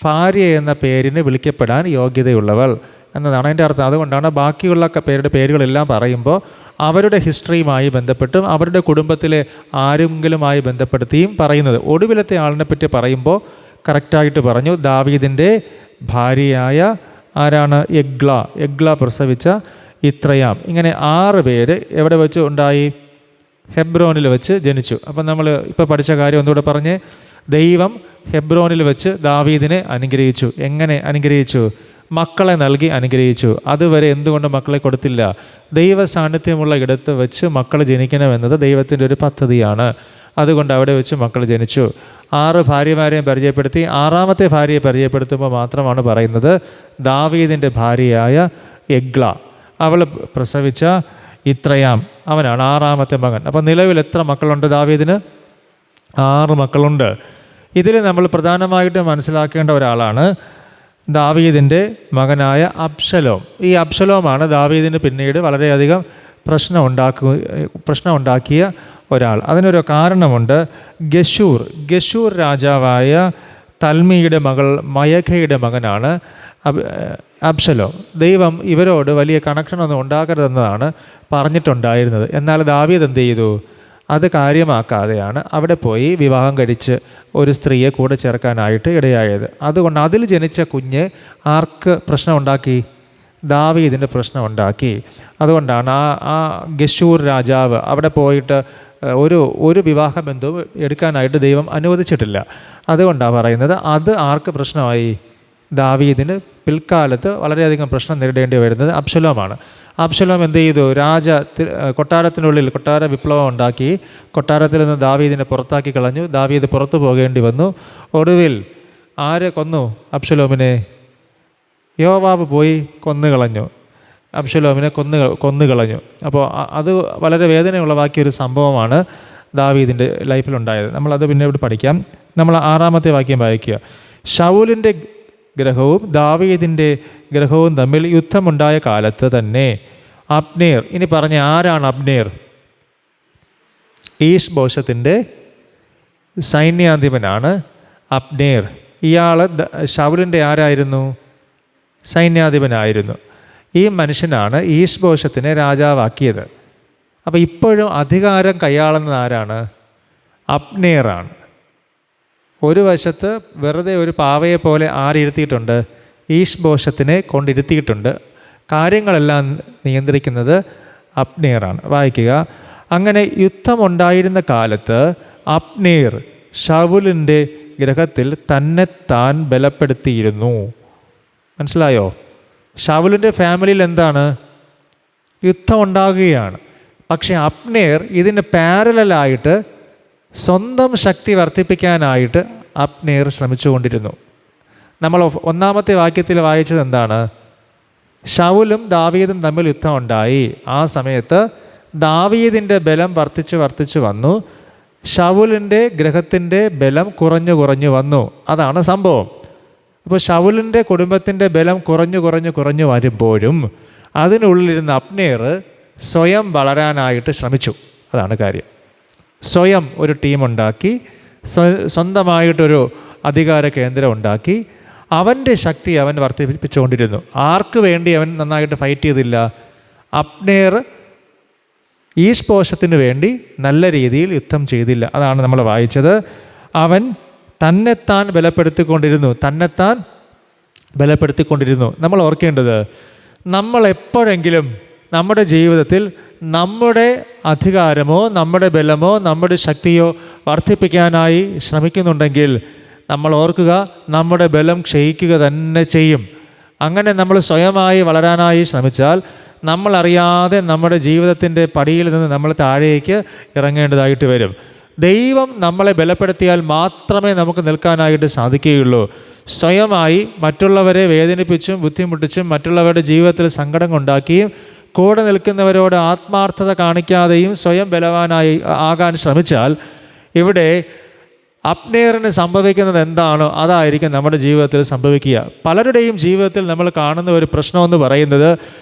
ഭാര്യ എന്ന പേരിന് വിളിക്കപ്പെടാൻ യോഗ്യതയുള്ളവൾ എന്നതാണ് അതിൻ്റെ അർത്ഥം. അതുകൊണ്ടാണ് ബാക്കിയുള്ള പേരുടെ പേരുകളെല്ലാം പറയുമ്പോൾ അവരുടെ ഹിസ്റ്ററിയുമായി ബന്ധപ്പെട്ടും അവരുടെ കുടുംബത്തിലെ ആരെങ്കിലുമായി ബന്ധപ്പെടുത്തിയും പറയുന്നത്. ഒടുവിലത്തെ ആളിനെ പറ്റി പറയുമ്പോൾ കറക്റ്റായിട്ട് പറഞ്ഞു, ദാവീദിൻ്റെ ഭാര്യയായ ആരാണ്? എഗ്ല പ്രസവിച്ച ഇത്രയാം. ഇങ്ങനെ 6 പേര് എവിടെ വെച്ച് ഉണ്ടായി? ഹെബ്രോനിൽ വെച്ച് ജനിച്ചു. അപ്പം നമ്മൾ ഇപ്പോൾ പഠിച്ച കാര്യം ഒന്നുകൂടെ പറഞ്ഞ്, ദൈവം ഹെബ്രോനിൽ വെച്ച് ദാവീദിനെ അനുഗ്രഹിച്ചു. എങ്ങനെ അനുഗ്രഹിച്ചു? മക്കളെ നൽകി അനുഗ്രഹിച്ചു. അതുവരെ എന്തുകൊണ്ട് മക്കളെ കൊടുത്തില്ല? ദൈവ സാന്നിധ്യമുള്ള ഇടത്ത് വെച്ച് മക്കൾ ജനിക്കണമെന്നത് ദൈവത്തിൻ്റെ ഒരു പദ്ധതിയാണ്. അതുകൊണ്ട് അവിടെ വെച്ച് മക്കൾ ജനിച്ചു. 6 ഭാര്യമാരെയും പരിചയപ്പെടുത്തി. ആറാമത്തെ ഭാര്യയെ പരിചയപ്പെടുത്തുമ്പോൾ മാത്രമാണ് പറയുന്നത് ദാവീദിൻ്റെ ഭാര്യയായ എഗ്ല, അവൾ പ്രസവിച്ച ഇത്രയാം, അവനാണ് ആറാമത്തെ മകൻ. അപ്പോൾ നിലവിൽ എത്ര മക്കളുണ്ട് ദാവീദിന്? 6 മക്കളുണ്ട്. ഇതിൽ നമ്മൾ പ്രധാനമായിട്ട് മനസ്സിലാക്കേണ്ട ഒരാളാണ് ദാവീദിൻ്റെ മകനായ അബ്ശലോം. ഈ അബ്ശലോമാണ് ദാവീദിന് പിന്നീട് വളരെയധികം പ്രശ്നം ഉണ്ടാക്കിയ ഒരാൾ. അതിനൊരു കാരണമുണ്ട്. ഗശൂർ രാജാവായ തൽമിയുടെ മകൾ മയഖയുടെ മകനാണ് അബ്ശലോം. ദൈവം ഇവരോട് വലിയ കണക്ഷനൊന്നും ഉണ്ടാക്കരുതെന്നതാണ് പറഞ്ഞിട്ടുണ്ടായിരുന്നത്. എന്നാൽ ദാവീദ് എന്ത് ചെയ്തു? അത് കാര്യമാക്കാതെയാണ് അവിടെ പോയി വിവാഹം കഴിച്ച് ഒരു സ്ത്രീയെ കൂടെ ചേർക്കാനായിട്ട് ഇടയായത്. അതുകൊണ്ട് അതിൽ ജനിച്ച കുഞ്ഞ് ആർക്ക് പ്രശ്നം ഉണ്ടാക്കി? ദാവീദിൻ്റെ പ്രശ്നം ഉണ്ടാക്കി. അതുകൊണ്ടാണ് ആ ഗശൂർ രാജാവ് അവിടെ പോയിട്ട് ഒരു വിവാഹ ബന്ധവും എടുക്കാനായിട്ട് ദൈവം അനുവദിച്ചിട്ടില്ല. അതുകൊണ്ടാണ് പറയുന്നത് അത് ആർക്ക് പ്രശ്നമായി? ദാവീദിന് പിൽക്കാലത്ത് വളരെയധികം പ്രശ്നം നേരിടേണ്ടി വരുന്നത് അബ്ശലോമാണ്. അബ്ശലോം എന്ത് ചെയ്തു? കൊട്ടാരത്തിനുള്ളിൽ കൊട്ടാര വിപ്ലവം ഉണ്ടാക്കി. കൊട്ടാരത്തിൽ നിന്ന് ദാവീദിനെ പുറത്താക്കി കളഞ്ഞു. ദാവീദ് പുറത്തു പോകേണ്ടി വന്നു. ഒടുവിൽ ആരെ കൊന്നു? അബ്ശലോമിനെ യോവാബ് പോയി കൊന്നുകളഞ്ഞു. അബ്ശലോമിനെ കൊന്നുകളഞ്ഞു. അപ്പോൾ അത് വളരെ വേദന ഉളവാക്കിയൊരു സംഭവമാണ് ദാവീദിൻ്റെ ലൈഫിലുണ്ടായത്. നമ്മളത് പിന്നീട് പഠിക്കാം. നമ്മൾ 6-ാമത്തെ വാക്യം വായിക്കുക. ശൗലിൻ്റെ ഗ്രഹവും ദാവീദിൻ്റെ ഗ്രഹവും തമ്മിൽ യുദ്ധമുണ്ടായ കാലത്ത് തന്നെ അബ്നേർ, ഇനി പറഞ്ഞ ആരാണ് അബ്നേർ? ഈശ്ബോശത്തിൻ്റെ സൈന്യാധിപനാണ് അബ്നേർ. ഇയാൾ ശൗലിൻ്റെ ആരായിരുന്നു? സൈന്യാധിപനായിരുന്നു. ഈ മനുഷ്യനാണ് ഈശ്ബോശത്തിനെ രാജാവാക്കിയത്. അപ്പോൾ ഇപ്പോഴും അധികാരം കൈയാളുന്നത് ആരാണ്? അബ്നേറാണ്. ഒരു വശത്ത് വെറുതെ ഒരു പാവയെ പോലെ ആരിരുത്തിയിട്ടുണ്ട്? ഈശ്ബോശത്തിനെ കൊണ്ടിരുത്തിയിട്ടുണ്ട്. കാര്യങ്ങളെല്ലാം നിയന്ത്രിക്കുന്നത് അബ്നേറാണ്. വായിക്കുക. അങ്ങനെ യുദ്ധമുണ്ടായിരുന്ന കാലത്ത് അബ്നേർ ശൗലിൻ്റെ ഗ്രഹത്തിൽ തന്നെത്താൻ ബലപ്പെടുത്തിയിരുന്നു. മനസ്സിലായോ? ശൗലിൻ്റെ ഫാമിലിയിൽ എന്താണ്? യുദ്ധം ഉണ്ടാകുകയാണ്. പക്ഷേ അബ്നേർ ഇതിന് പാരലായിട്ട് സ്വന്തം ശക്തി വർദ്ധിപ്പിക്കാനായിട്ട് അബ്നേർ ശ്രമിച്ചുകൊണ്ടിരുന്നു. നമ്മൾ ഒന്നാമത്തെ വാക്യത്തിൽ വായിച്ചത് എന്താണ്? ശൗലും ദാവീദും തമ്മിൽ യുദ്ധം ഉണ്ടായി. ആ സമയത്ത് ദാവീദിൻ്റെ ബലം വർദ്ധിച്ചു വന്നു, ശൗലിൻ്റെ ഗ്രഹത്തിൻ്റെ ബലം കുറഞ്ഞു വന്നു. അതാണ് സംഭവം. അപ്പോൾ ശൗലിൻ്റെ കുടുംബത്തിൻ്റെ ബലം കുറഞ്ഞു വരുമ്പോഴും അതിനുള്ളിലിരുന്ന അബ്നേർ സ്വയം വളരാനായിട്ട് ശ്രമിച്ചു. അതാണ് കാര്യം. സ്വയം ഒരു ടീമുണ്ടാക്കി, സ്വന്തമായിട്ടൊരു അധികാര കേന്ദ്രം ഉണ്ടാക്കി, അവൻ്റെ ശക്തി അവൻ വർദ്ധിപ്പിച്ചുകൊണ്ടിരുന്നു. ആർക്ക് വേണ്ടി അവൻ നന്നായിട്ട് ഫൈറ്റ് ചെയ്തില്ല? അബ്നേർ ഈശ്പോഷത്തിന് വേണ്ടി നല്ല രീതിയിൽ യുദ്ധം ചെയ്തില്ല. അതാണ് നമ്മൾ വായിച്ചത്. അവൻ തന്നെത്താൻ ബലപ്പെടുത്തിക്കൊണ്ടിരുന്നു. നമ്മൾ ഓർക്കേണ്ടത്, നമ്മൾ എപ്പോഴെങ്കിലും നമ്മുടെ ജീവിതത്തിൽ നമ്മുടെ അധികാരമോ നമ്മുടെ ബലമോ നമ്മുടെ ശക്തിയോ വർദ്ധിപ്പിക്കാനായി ശ്രമിക്കുന്നുണ്ടെങ്കിൽ നമ്മൾ ഓർക്കുക, നമ്മുടെ ബലം ക്ഷയിക്കുക തന്നെ ചെയ്യും. അങ്ങനെ നമ്മൾ സ്വയമായി വളരാനായി ശ്രമിച്ചാൽ നമ്മളറിയാതെ നമ്മുടെ ജീവിതത്തിൻ്റെ പടിയിൽ നിന്ന് നമ്മൾ താഴേക്ക് ഇറങ്ങേണ്ടതായിട്ട് വരും. ദൈവം നമ്മളെ ബലപ്പെടുത്തിയാൽ മാത്രമേ നമുക്ക് നിൽക്കാനായിട്ട് സാധിക്കുകയുള്ളൂ. സ്വയമായി മറ്റുള്ളവരെ വേദനിപ്പിച്ചും ബുദ്ധിമുട്ടിച്ചും മറ്റുള്ളവരുടെ ജീവിതത്തിൽ സങ്കടം ഉണ്ടാക്കിയും കൂടെ നിൽക്കുന്നവരോട് ആത്മാർത്ഥത കാണിക്കാതെയും സ്വയം ബലവാനായി ആകാൻ ശ്രമിച്ചാൽ ഇവിടെ അബ്നേറിന് സംഭവിക്കുന്നത് എന്താണോ അതായിരിക്കും നമ്മുടെ ജീവിതത്തിൽ സംഭവിക്കുക. പലരുടെയും ജീവിതത്തിൽ നമ്മൾ കാണുന്ന ഒരു പ്രശ്നമെന്ന് പറയുന്നത്,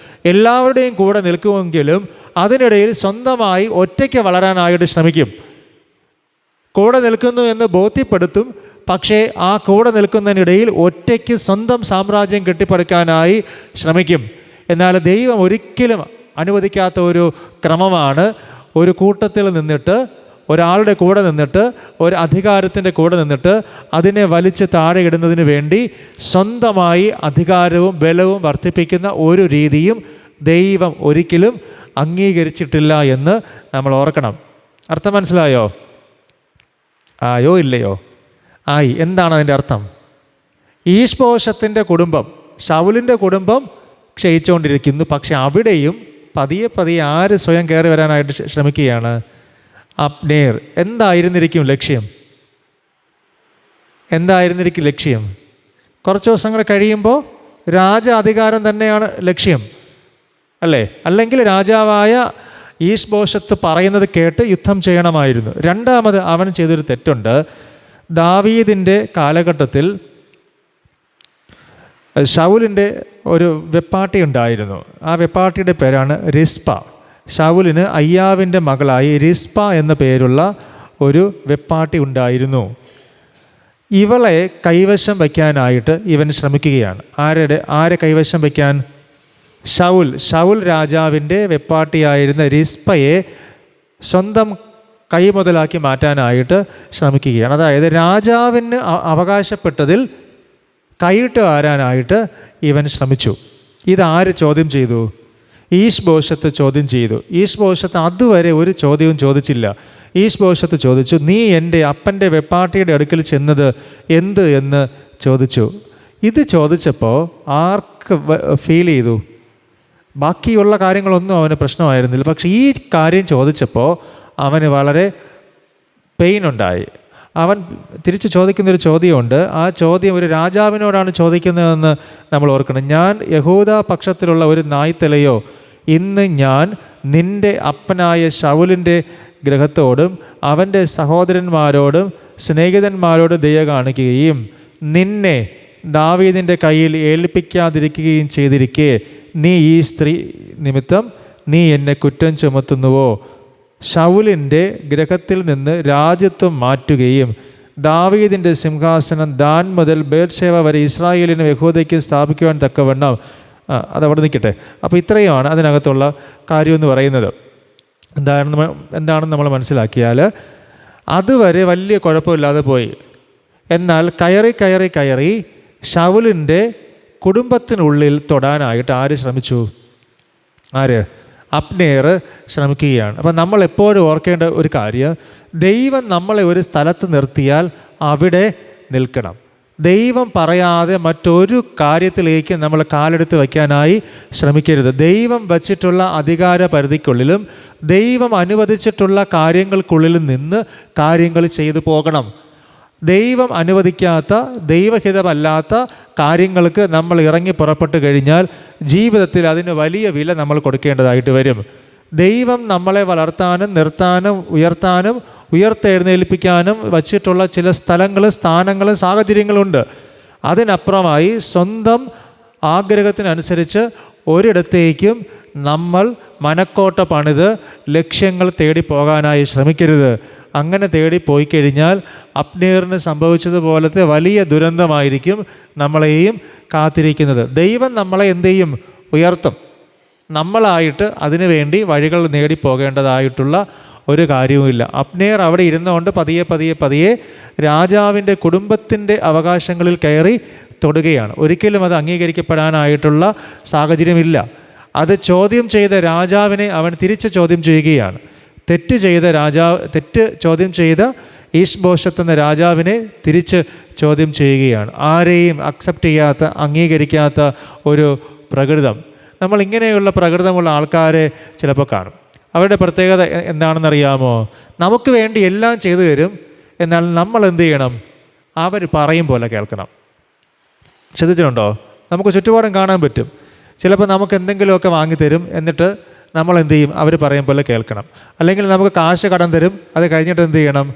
എല്ലാവരുടെയും കൂടെ നിൽക്കുമെങ്കിലും അതിനിടയിൽ സ്വന്തമായി ഒറ്റയ്ക്ക് വളരാനായിട്ട് ശ്രമിക്കും. കൂടെ നിൽക്കുന്നു എന്ന് ബോധ്യപ്പെടുത്തും, പക്ഷേ ആ കൂടെ നിൽക്കുന്നതിനിടയിൽ ഒറ്റയ്ക്ക് സ്വന്തം സാമ്രാജ്യം കെട്ടിപ്പടുക്കാനായി ശ്രമിക്കും. എന്നാൽ ദൈവം ഒരിക്കലും അനുവദിക്കാത്ത ഒരു ക്രമമാണ് ഒരു കൂട്ടത്തിൽ നിന്നിട്ട്, ഒരാളുടെ കൂടെ നിന്നിട്ട്, ഒരു അധികാരത്തിൻ്റെ കൂടെ നിന്നിട്ട് അതിനെ വലിച്ച് താഴെ ഇടുന്നതിന് വേണ്ടി സ്വന്തമായി അധികാരവും ബലവും വർദ്ധിപ്പിക്കുന്ന ഒരു രീതിയും ദൈവം ഒരിക്കലും അംഗീകരിച്ചിട്ടില്ല എന്ന് നമ്മൾ ഓർക്കണം. അർത്ഥം മനസ്സിലായോ? ആയോ ഇല്ലയോ? ആയി. എന്താണ് അതിൻ്റെ അർത്ഥം? ഈശ്പോഷത്തിൻ്റെ കുടുംബം, ശൗലിൻ്റെ കുടുംബം ക്ഷയിച്ചുകൊണ്ടിരിക്കുന്നു. പക്ഷെ അവിടെയും പതിയെ ആര് സ്വയം കയറി വരാനായിട്ട് ശ്രമിക്കുകയാണ്? അബ്നേർ. എന്തായിരുന്നിരിക്കും ലക്ഷ്യം? കുറച്ച് ദിവസങ്ങൾ കഴിയുമ്പോൾ രാജ അധികാരം തന്നെയാണ് ലക്ഷ്യം, അല്ലേ? അല്ലെങ്കിൽ രാജാവായ ഈശ്ബോശത്ത് പറയുന്നത് കേട്ട് യുദ്ധം ചെയ്യണമായിരുന്നു. രണ്ടാമത് അവൻ ചെയ്തൊരു തെറ്റുണ്ട്. ദാവീദിൻ്റെ കാലഘട്ടത്തിൽ ശൗലിൻ്റെ ഒരു വെപ്പാട്ടി ഉണ്ടായിരുന്നു. ആ വെപ്പാട്ടിയുടെ പേരാണ് റിസ്പ. ശൗലിന് അയ്യാവിൻ്റെ മകളായി റിസ്പ എന്ന പേരുള്ള ഒരു വെപ്പാട്ടി ഉണ്ടായിരുന്നു. ഇവളെ കൈവശം വയ്ക്കാനായിട്ട് ഇവൻ ശ്രമിക്കുകയാണ്. ആരെ കൈവശം വയ്ക്കാൻ? ശൗൽ രാജാവിൻ്റെ വെപ്പാട്ടിയായിരുന്ന റിസ്പയെ സ്വന്തം കൈ മുതലാക്കി മാറ്റാനായിട്ട് ശ്രമിക്കുകയാണ്. അതായത് രാജാവിന് അവകാശപ്പെട്ടതിൽ കൈയിട്ട് വാരാനായിട്ട് ഇവൻ ശ്രമിച്ചു. ഇതാര് ചോദ്യം ചെയ്തു? ഈശ്ബോശത്ത് ചോദ്യം ചെയ്തു. ഈശ്ബോശത്ത് അതുവരെ ഒരു ചോദ്യവും ചോദിച്ചില്ല. ഈശ്ബോശത്ത് ചോദിച്ചു, നീ എൻ്റെ അപ്പൻ്റെ വെപ്പാട്ടിയുടെ അടുക്കൽ ചെന്നത് എന്ത് എന്ന് ചോദിച്ചു. ഇത് ചോദിച്ചപ്പോൾ ആർക്ക് ഫീൽ ചെയ്തു? ബാക്കിയുള്ള കാര്യങ്ങളൊന്നും അവന് പ്രശ്നമായിരുന്നില്ല. പക്ഷെ ഈ കാര്യം ചോദിച്ചപ്പോൾ അവന് വളരെ പെയിൻ ഉണ്ടായി. അവൻ തിരിച്ച് ചോദിക്കുന്നൊരു ചോദ്യമുണ്ട്. ആ ചോദ്യം ഒരു രാജാവിനോടാണ് ചോദിക്കുന്നതെന്ന് നമ്മൾ ഓർക്കണം. ഞാൻ യഹൂദ പക്ഷത്തിലുള്ള ഒരു നായ്ത്തലയോ? ഇന്ന് ഞാൻ നിൻ്റെ അപ്പനായ ശൗലിൻ്റെ ഗ്രഹത്തോടും അവൻ്റെ സഹോദരന്മാരോടും സ്നേഹിതന്മാരോടും ദയ കാണിക്കുകയും നിന്നെ ദാവീദിൻ്റെ കയ്യിൽ ഏൽപ്പിക്കാതിരിക്കുകയും ചെയ്തിരിക്കെ നീ ഈ സ്ത്രീ നിമിത്തം നീ എന്നെ കുറ്റം ചുമത്തുന്നുവോ? ശൗലിൻ്റെ ഗ്രഹത്തിൽ നിന്ന് രാജ്യത്വം മാറ്റുകയും ദാവീദിൻ്റെ സിംഹാസനം ദാൻ മുതൽ ബേർഷേവ വരെ ഇസ്രായേലിനും യഹൂദയ്ക്കും സ്ഥാപിക്കുവാൻ തക്കവണ്ണം. അതവിടെ നിൽക്കട്ടെ. അപ്പോൾ ഇത്രയുമാണ് അതിനകത്തുള്ള കാര്യമെന്ന് പറയുന്നത്. എന്താണെന്ന് നമ്മൾ മനസ്സിലാക്കിയാൽ അതുവരെ വലിയ കുഴപ്പമില്ലാതെ പോയി. എന്നാൽ കയറി ശൗലിൻ്റെ കുടുംബത്തിനുള്ളിൽ തൊടാനായിട്ട് ആര് ശ്രമിച്ചു? അബ്നേർ ശ്രമിക്കുകയാണ്. അപ്പം നമ്മൾ എപ്പോഴും ഓർക്കേണ്ട ഒരു കാര്യം, ദൈവം നമ്മളെ ഒരു സ്ഥലത്ത് നിർത്തിയാൽ അവിടെ നിൽക്കണം. ദൈവം പറയാതെ മറ്റൊരു കാര്യത്തിലേക്ക് നമ്മൾ കാലെടുത്ത് വയ്ക്കാനായി ശ്രമിക്കരുത്. ദൈവം വച്ചിട്ടുള്ള അധികാര പരിധിക്കുള്ളിലും ദൈവം അനുവദിച്ചിട്ടുള്ള കാര്യങ്ങൾക്കുള്ളിലും നിന്ന് കാര്യങ്ങൾ ചെയ്തു പോകണം. ദൈവം അനുവദിക്കാത്ത, ദൈവഹിതമല്ലാത്ത കാര്യങ്ങൾക്ക് നമ്മൾ ഇറങ്ങി പുറപ്പെട്ടു കഴിഞ്ഞാൽ ജീവിതത്തിൽ അതിന് വലിയ വില നമ്മൾ കൊടുക്കേണ്ടതായിട്ട് വരും. ദൈവം നമ്മളെ വളർത്താനും നിർത്താനും ഉയർത്താനും ഉയർത്തെഴുന്നേൽപ്പിക്കാനും വച്ചിട്ടുള്ള ചില സ്ഥലങ്ങളും സ്ഥാനങ്ങളും സാഹചര്യങ്ങളുണ്ട്. അതിനപ്പുറമായി സ്വന്തം ആഗ്രഹത്തിനനുസരിച്ച് ഒരിടത്തേക്കും നമ്മൾ മനക്കോട്ട പണിത് ലക്ഷ്യങ്ങൾ തേടിപ്പോകാനായി ശ്രമിക്കരുത്. അങ്ങനെ തേടിപ്പോയി കഴിഞ്ഞാൽ അബ്നേറിന് സംഭവിച്ചതുപോലത്തെ വലിയ ദുരന്തമായിരിക്കും നമ്മളെയും കാത്തിരിക്കുന്നത്. ദൈവം നമ്മളെ എന്ത് ചെയ്യും? ഉയർത്തും. നമ്മളായിട്ട് അതിനു വേണ്ടി വഴികൾ നേടിപ്പോകേണ്ടതായിട്ടുള്ള ഒരു കാര്യവുമില്ല. അബ്നേർ അവിടെ ഇരുന്നുകൊണ്ട് പതിയെ രാജാവിൻ്റെ കുടുംബത്തിൻ്റെ അവകാശങ്ങളിൽ കയറി തൊടുകയാണ്. ഒരിക്കലും അത് അംഗീകരിക്കപ്പെടാനായിട്ടുള്ള സാഹചര്യമില്ല. അത് ചോദ്യം ചെയ്ത രാജാവിനെ അവൻ തിരിച്ച് ചോദ്യം ചെയ്യുകയാണ്. തെറ്റ് ചോദ്യം ചെയ്ത ഈശ്ബോശത്ത് എന്ന രാജാവിനെ തിരിച്ച് ചോദ്യം ചെയ്യുകയാണ്. ആരെയും അക്സെപ്റ്റ് ചെയ്യാത്ത, അംഗീകരിക്കാത്ത ഒരു പ്രകൃതം. നമ്മൾ ഇങ്ങനെയുള്ള പ്രകൃതമുള്ള ആൾക്കാരെ ചിലപ്പോൾ കാണും. അവരുടെ പ്രത്യേകത എന്താണെന്നറിയാമോ? നമുക്ക് വേണ്ടി എല്ലാം ചെയ്തു തരും, എന്നാൽ നമ്മൾ എന്ത് ചെയ്യണം? അവർ പറയും പോലെ കേൾക്കണം. ശ്രദ്ധിച്ചിട്ടുണ്ടോ? നമുക്ക് ചുറ്റുപാടും കാണാൻ പറ്റും. ചിലപ്പോൾ നമുക്ക് എന്തെങ്കിലുമൊക്കെ വാങ്ങിത്തരും, എന്നിട്ട് നമ്മൾ എന്ത് ചെയ്യും? അവർ പറയും പോലെ കേൾക്കണം. അല്ലെങ്കിൽ നമുക്ക് കാശ് കടം തരും, അത് കഴിഞ്ഞിട്ട് എന്ത് ചെയ്യണം?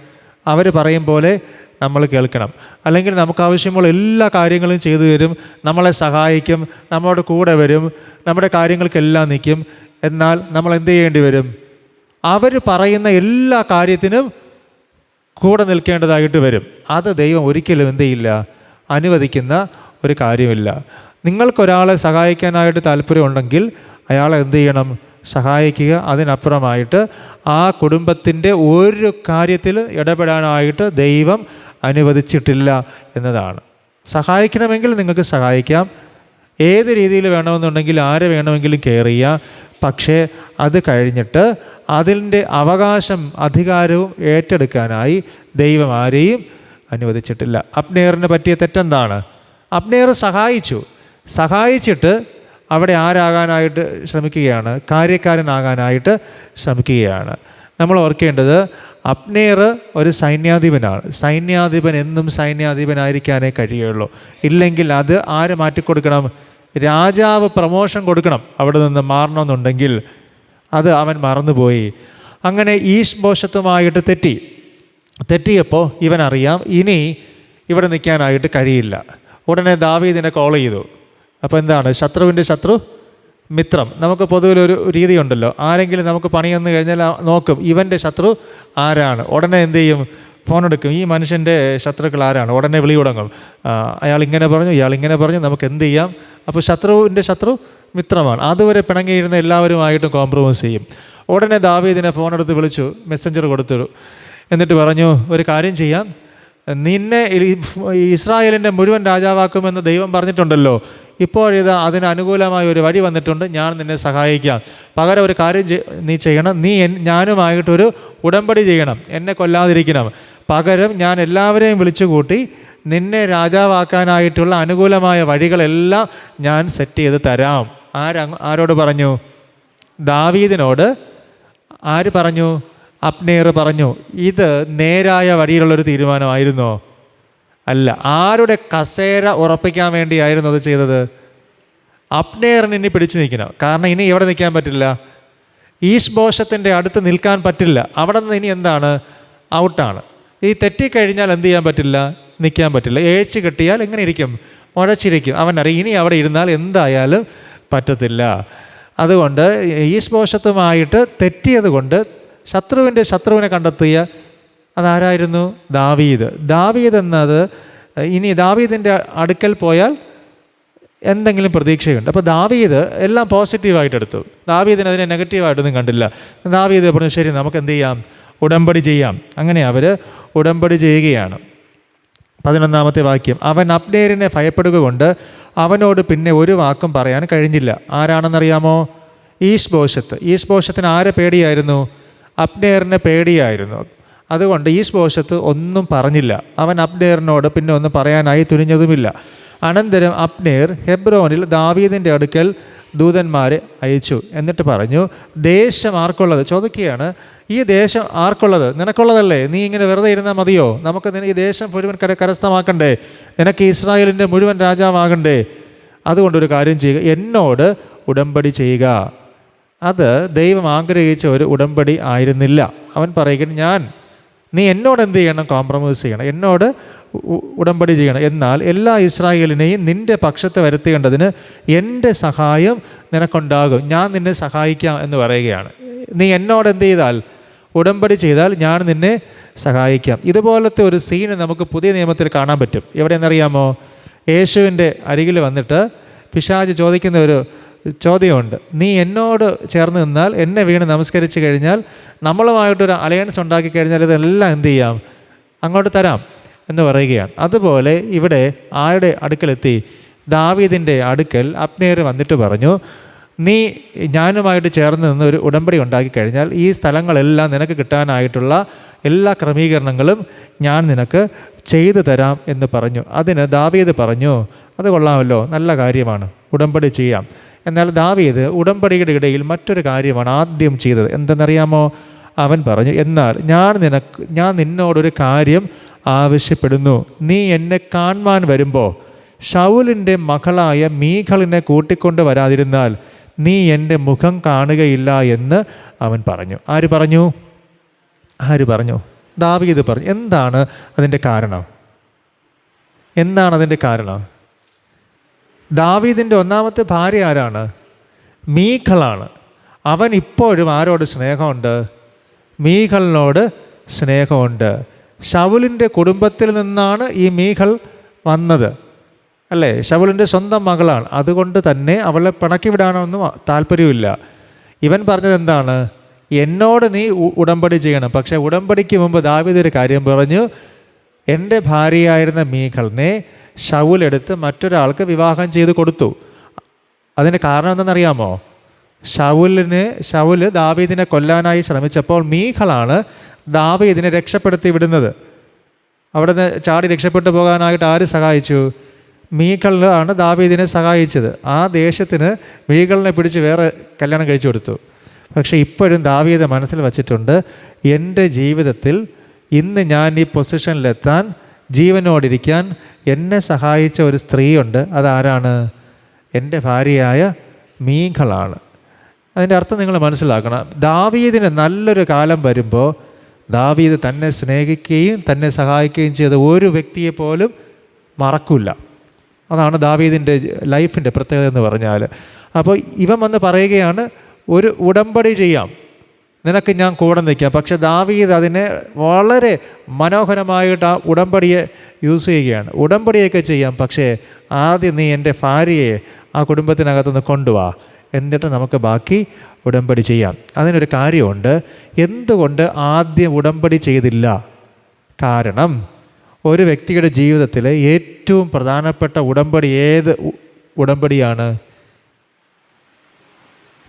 അവർ പറയും പോലെ നമ്മൾ കേൾക്കണം. അല്ലെങ്കിൽ നമുക്ക് ആവശ്യമുള്ള എല്ലാ കാര്യങ്ങളും ചെയ്തു തരും, നമ്മളെ സഹായിക്കും, നമ്മളോട് കൂടെ വരും, നമ്മുടെ കാര്യങ്ങൾക്കെല്ലാം നിൽക്കും. എന്നാൽ നമ്മൾ എന്ത് ചെയ്യേണ്ടി വരും? അവർ പറയുന്ന എല്ലാ കാര്യത്തിനും കൂടെ നിൽക്കേണ്ടതായിട്ട് വരും. അത് ദൈവം ഒരിക്കലും എന്ത് ചെയ്യില്ല? അനുവദിക്കുന്ന ഒരു കാര്യമില്ല. നിങ്ങൾക്കൊരാളെ സഹായിക്കാനായിട്ട് താല്പര്യമുണ്ടെങ്കിൽ അയാളെ എന്ത് ചെയ്യണം? സഹായിക്കുക. അതിനപ്പുറമായിട്ട് ആ കുടുംബത്തിൻ്റെ ഒരു കാര്യത്തിൽ ഇടപെടാനായിട്ട് ദൈവം അനുവദിച്ചിട്ടില്ല എന്നതാണ്. സഹായിക്കണമെങ്കിൽ നിങ്ങൾക്ക് സഹായിക്കാം, ഏത് രീതിയിൽ വേണമെന്നുണ്ടെങ്കിൽ ആരെ വേണമെങ്കിലും കെയർ ചെയ്യുക. പക്ഷേ അത് കഴിഞ്ഞിട്ട് അതിൻ്റെ അവകാശം, അധികാരവും ഏറ്റെടുക്കാനായി ദൈവം ആരെയും അനുവദിച്ചിട്ടില്ല. അബ്നേറിന് പറ്റിയ തെറ്റെന്താണ്? അബ്നേർ സഹായിച്ചിട്ട് അവിടെ ആരാകാനായിട്ട് ശ്രമിക്കുകയാണ്? കാര്യക്കാരനാകാനായിട്ട് ശ്രമിക്കുകയാണ്. നമ്മൾ ഓർക്കേണ്ടത്, അബ്നേർ ഒരു സൈന്യാധിപനാണ്. സൈന്യാധിപൻ എന്നും സൈന്യാധിപനായിരിക്കാനേ കഴിയുള്ളൂ. ഇല്ലെങ്കിൽ അത് ആര് മാറ്റിക്കൊടുക്കണം? രാജാവ് പ്രമോഷൻ കൊടുക്കണം. അവിടെ നിന്ന് മാറണമെന്നുണ്ടെങ്കിൽ അത് അവൻ മറന്നുപോയി. അങ്ങനെ ഈശ്ബോശത്തുമായിട്ട് തെറ്റിയപ്പോൾ ഇവനറിയാം ഇനി ഇവിടെ നിൽക്കാനായിട്ട് കഴിയില്ല. ഉടനെ ദാവീദിനെ കോൾ ചെയ്തു. അപ്പോൾ എന്താണ്? ശത്രുവിൻ്റെ ശത്രു മിത്രം. നമുക്ക് പൊതുവിലൊരു രീതിയുണ്ടല്ലോ, ആരെങ്കിലും നമുക്ക് പണി വന്നു കഴിഞ്ഞാൽ നോക്കും ഇവൻ്റെ ശത്രു ആരാണ്. ഉടനെ എന്ത് ചെയ്യും? ഫോൺ എടുക്കും. ഈ മനുഷ്യൻ്റെ ശത്രുക്കൾ ആരാണ്? ഉടനെ വിളി തുടങ്ങും. അയാൾ ഇങ്ങനെ പറഞ്ഞു, ഇയാൾ ഇങ്ങനെ പറഞ്ഞു, നമുക്ക് എന്ത് ചെയ്യാം? അപ്പോൾ ശത്രുവിൻ്റെ ശത്രു മിത്രമാണ്. അതുവരെ പിണങ്ങിയിരുന്ന എല്ലാവരുമായിട്ടും കോംപ്രമൈസ് ചെയ്യും. ഉടനെ ദാവീദിനെ ഫോൺ എടുത്ത് വിളിച്ചു, മെസ്സഞ്ചർ കൊടുത്തു. എന്നിട്ട് പറഞ്ഞു, ഒരു കാര്യം ചെയ്യാം, നിന്നെ ഇസ്രായേലിൻ്റെ മുഴുവൻ രാജാവാക്കുമെന്ന് ദൈവം പറഞ്ഞിട്ടുണ്ടല്ലോ. ഇപ്പോഴിതാ അതിന് അനുകൂലമായ ഒരു വഴി വന്നിട്ടുണ്ട്, ഞാൻ നിന്നെ സഹായിക്കാം. പകരം ഒരു കാര്യം നീ ചെയ്യണം, ഞാനുമായിട്ടൊരു ഉടമ്പടി ചെയ്യണം, എന്നെ കൊല്ലാതിരിക്കണം. പകരം ഞാൻ എല്ലാവരെയും വിളിച്ചു കൂട്ടി നിന്നെ രാജാവാക്കാനായിട്ടുള്ള അനുകൂലമായ വഴികളെല്ലാം ഞാൻ സെറ്റ് ചെയ്ത് തരാം. ആരോട് പറഞ്ഞു? ദാവീദിനോട്. ആര് പറഞ്ഞു? അബ്നേർ പറഞ്ഞു. ഇത് നേരായ വഴിയിലുള്ളൊരു തീരുമാനമായിരുന്നോ? അല്ല. ആരുടെ കസേര ഉറപ്പിക്കാൻ വേണ്ടിയായിരുന്നു അത് ചെയ്തത്? അബ്നേറിന് ഇനി പിടിച്ചു നിൽക്കണം. കാരണം ഇനി എവിടെ നിൽക്കാൻ പറ്റില്ല? ഈശ്ബോശത്തിൻ്റെ അടുത്ത് നിൽക്കാൻ പറ്റില്ല. അവിടെ നിന്ന് ഇനി എന്താണ്? ഔട്ടാണ്. ഈ തെറ്റിക്കഴിഞ്ഞാൽ എന്ത് ചെയ്യാൻ പറ്റില്ല? നിൽക്കാൻ പറ്റില്ല. ഏച്ച് കെട്ടിയാൽ എങ്ങനെ ഇരിക്കും? മുഴച്ചിരിക്കും. അവനറിയാം ഇനി അവിടെ ഇരുന്നാൽ എന്തായാലും പറ്റത്തില്ല. അതുകൊണ്ട് ഈശ്ബോശത്തുമായിട്ട് തെറ്റിയത് കൊണ്ട് ശത്രുവിനെ കണ്ടെത്തിയ അതാരായിരുന്നു? ദാവീദ് എന്നത് ഇനി ദാവീദിൻ്റെ അടുക്കൽ പോയാൽ എന്തെങ്കിലും പ്രതീക്ഷയുണ്ട്. അപ്പോൾ ദാവീദ് എല്ലാം പോസിറ്റീവായിട്ട് എടുത്തു. ദാവീദിന് അതിനെ നെഗറ്റീവായിട്ടൊന്നും കണ്ടില്ല. ദാവീദ് പറഞ്ഞു, ശരി നമുക്ക് എന്ത് ചെയ്യാം? ഉടമ്പടി ചെയ്യാം. അങ്ങനെ അവർ ഉടമ്പടി ചെയ്യുകയാണ്. 11-ാമത്തെ വാക്യം, അവൻ അബ്നേരിനെ ഭയപ്പെടുക കൊണ്ട് അവനോട് പിന്നെ ഒരു വാക്കും പറയാൻ കഴിഞ്ഞില്ല. ആരാണെന്നറിയാമോ? ഈശ്ബോശത്തിന് ആരെ പേടിയായിരുന്നു? അബ്നേറിനെ പേടിയായിരുന്നു. അതുകൊണ്ട് ഈശ്ബോശത്ത് ഒന്നും പറഞ്ഞില്ല. അവൻ അബ്നേറിനോട് പിന്നെ ഒന്നും പറയാനായി തുനിഞ്ഞതുമില്ല. അനന്തരം അബ്നേർ ഹെബ്രോനിൽ ദാവീദിൻ്റെ അടുക്കൽ ദൂതന്മാരെ അയച്ചു. എന്നിട്ട് പറഞ്ഞു, ദേശം ആർക്കുള്ളത്? ചോദിക്കുകയാണ്, ഈ ദേശം ആർക്കുള്ളത്? നിനക്കുള്ളതല്ലേ? നീ ഇങ്ങനെ വെറുതെ ഇരുന്നാൽ മതിയോ? നമുക്ക് ഈ ദേശം മുഴുവൻ കരസ്ഥമാക്കണ്ടേ? നിനക്ക് ഇസ്രായേലിൻ്റെ മുഴുവൻ രാജാവാകണ്ടേ? അതുകൊണ്ടൊരു കാര്യം ചെയ്യുക, എന്നോട് ഉടമ്പടി ചെയ്യുക. അത് ദൈവം ആഗ്രഹിച്ച ഒരു ഉടമ്പടി ആയിരുന്നില്ല. അവൻ പറയുകയാണ്, നീ എന്നോട് എന്ത് ചെയ്യണം? കോംപ്രമൈസ് ചെയ്യണം, എന്നോട് ഉടമ്പടി ചെയ്യണം. എന്നാൽ എല്ലാ ഇസ്രായേലിനെയും നിൻ്റെ പക്ഷത്ത് വരുത്തേണ്ടതിന് എൻ്റെ സഹായം നിനക്കുണ്ടാകും, ഞാൻ നിന്നെ സഹായിക്കാം എന്ന് പറയുകയാണ്. നീ എന്നോട് എന്ത് ചെയ്താൽ? ഉടമ്പടി ചെയ്താൽ ഞാൻ നിന്നെ സഹായിക്കാം. ഇതുപോലത്തെ ഒരു സീന് നമുക്ക് പുതിയ നിയമത്തിൽ കാണാൻ പറ്റും. എവിടെയെന്നറിയാമോ? യേശുവിൻ്റെ അരികിൽ വന്നിട്ട് പിശാച് ചോദിക്കുന്ന ഒരു ചോദ്യമുണ്ട്. നീ എന്നോട് ചേർന്ന് നിന്നാൽ, എന്നെ വീണ് നമസ്കരിച്ച് കഴിഞ്ഞാൽ, നമ്മളുമായിട്ടൊരു അലയൻസ് ഉണ്ടാക്കി കഴിഞ്ഞാൽ ഇതെല്ലാം എന്ത് ചെയ്യാം? അങ്ങോട്ട് തരാം എന്ന് പറയുകയാണ്. അതുപോലെ ഇവിടെ ആരുടെ അടുക്കലെത്തി? ദാവീദിൻ്റെ അടുക്കൽ അബ്നേർ വന്നിട്ട് പറഞ്ഞു, നീ ഞാനുമായിട്ട് ചേർന്ന് നിന്ന് ഒരു ഉടമ്പടി ഉണ്ടാക്കി കഴിഞ്ഞാൽ ഈ സ്ഥലങ്ങളെല്ലാം നിനക്ക് കിട്ടാനായിട്ടുള്ള എല്ലാ ക്രമീകരണങ്ങളും ഞാൻ നിനക്ക് ചെയ്തു തരാം എന്ന് പറഞ്ഞു. അതിന് ദാവീദ് പറഞ്ഞു, അത് കൊള്ളാമല്ലോ, നല്ല കാര്യമാണ്, ഉടമ്പടി ചെയ്യാം. എന്നാൽ ദാവീദ് ഉടമ്പടിയുടെ ഇടയിൽ മറ്റൊരു കാര്യമാണ് ആദ്യം ചെയ്തത്. എന്തെന്നറിയാമോ? അവൻ പറഞ്ഞു, എന്നാൽ ഞാൻ നിന്നോടൊരു കാര്യം ആവശ്യപ്പെടുന്നു. നീ എന്നെ കാണുവാൻ വരുമ്പോൾ ശൗലിൻ്റെ മകളായ മീഖളിനെ കൂട്ടിക്കൊണ്ട് വരാതിരുന്നാൽ നീ എൻ്റെ മുഖം കാണുകയില്ല എന്ന് അവൻ പറഞ്ഞു. ആര് പറഞ്ഞു? ദാവീദ് പറഞ്ഞു. എന്താണ് അതിൻ്റെ കാരണം? ദാവീദിൻ്റെ ഒന്നാമത്തെ ഭാര്യ ആരാണ്? മീഖളാണ്. അവൻ ഇപ്പോഴും ആരോട് സ്നേഹമുണ്ട്? മീഖളിനോട് സ്നേഹമുണ്ട്. ശൗലിൻ്റെ കുടുംബത്തിൽ നിന്നാണ് ഈ മീഖൾ വന്നത്, അല്ലേ? ശൗലിൻ്റെ സ്വന്തം മകളാണ്. അതുകൊണ്ട് തന്നെ അവളെ പിണക്കി വിടാനൊന്നും താല്പര്യമില്ല. ഇവൻ പറഞ്ഞത് എന്താണ്? എന്നോട് നീ ഉടമ്പടി ചെയ്യണം. പക്ഷേ ഉടമ്പടിക്ക് മുമ്പ് ദാവീദ് ഒരു കാര്യം പറഞ്ഞു, എൻ്റെ ഭാര്യയായിരുന്ന മീഖളിനെ ശൗലെടുത്ത് മറ്റൊരാൾക്ക് വിവാഹം ചെയ്ത് കൊടുത്തു. അതിന് കാരണം എന്തെന്നറിയാമോ? ശൗല് ദാവീദിനെ കൊല്ലാനായി ശ്രമിച്ചപ്പോൾ മീഖളാണ് ദാവീദിനെ രക്ഷപ്പെടുത്തി വിടുന്നത്. അവിടെ നിന്ന് ചാടി രക്ഷപ്പെട്ടു പോകാനായിട്ട് ആര് സഹായിച്ചു? മീഖളാണ് ദാവീദിനെ സഹായിച്ചത്. ആ ദേശത്തിന് മീഖളിനെ പിടിച്ച് വേറെ കല്യാണം കഴിച്ചു കൊടുത്തു. പക്ഷേ ഇപ്പോഴും ദാവീദ് മനസ്സിൽ വച്ചിട്ടുണ്ട്, എൻ്റെ ജീവിതത്തിൽ ഇന്ന് ഞാൻ ഈ പൊസിഷനിലെത്താൻ, ജീവനോടിരിക്കാൻ എന്നെ സഹായിച്ച ഒരു സ്ത്രീയുണ്ട്. അതാരാണ്? എൻ്റെ ഭാര്യയായ മീഖളാണ്. അതിൻ്റെ അർത്ഥം നിങ്ങൾ മനസ്സിലാക്കണം. ദാവീദിന് നല്ലൊരു കാലം വരുമ്പോൾ ദാവീദ് തന്നെ സ്നേഹിക്കുകയും തന്നെ സഹായിക്കുകയും ചെയ്ത ഒരു വ്യക്തിയെ പോലും മറക്കില്ല. അതാണ് ദാവീദിൻ്റെ ലൈഫിൻ്റെ പ്രത്യേകത എന്ന് പറഞ്ഞാൽ. അപ്പോൾ ഇവൻ വന്ന് പറയുകയാണ്, ഒരു ഉടമ്പടി ചെയ്യാം, നിനക്ക് ഞാൻ കൂടെ നിൽക്കാം. പക്ഷെ ദാവീദ് അതിനെ വളരെ മനോഹരമായിട്ട് ആ ഉടമ്പടിയെ യൂസ് ചെയ്യുകയാണ്. ഉടമ്പടിയൊക്കെ ചെയ്യാം, പക്ഷേ ആദ്യം നീ എൻ്റെ ഭാര്യയെ ആ കുടുംബത്തിനകത്തുനിന്ന് കൊണ്ടുവാ, എന്നിട്ട് നമുക്ക് ബാക്കി ഉടമ്പടി ചെയ്യാം. അതിനൊരു കാര്യമുണ്ട്. എന്തുകൊണ്ട് ആദ്യം ഉടമ്പടി ചെയ്തില്ല? കാരണം ഒരു വ്യക്തിയുടെ ജീവിതത്തിൽ ഏറ്റവും പ്രധാനപ്പെട്ട ഉടമ്പടി ഏത് ഉടമ്പടിയാണ്?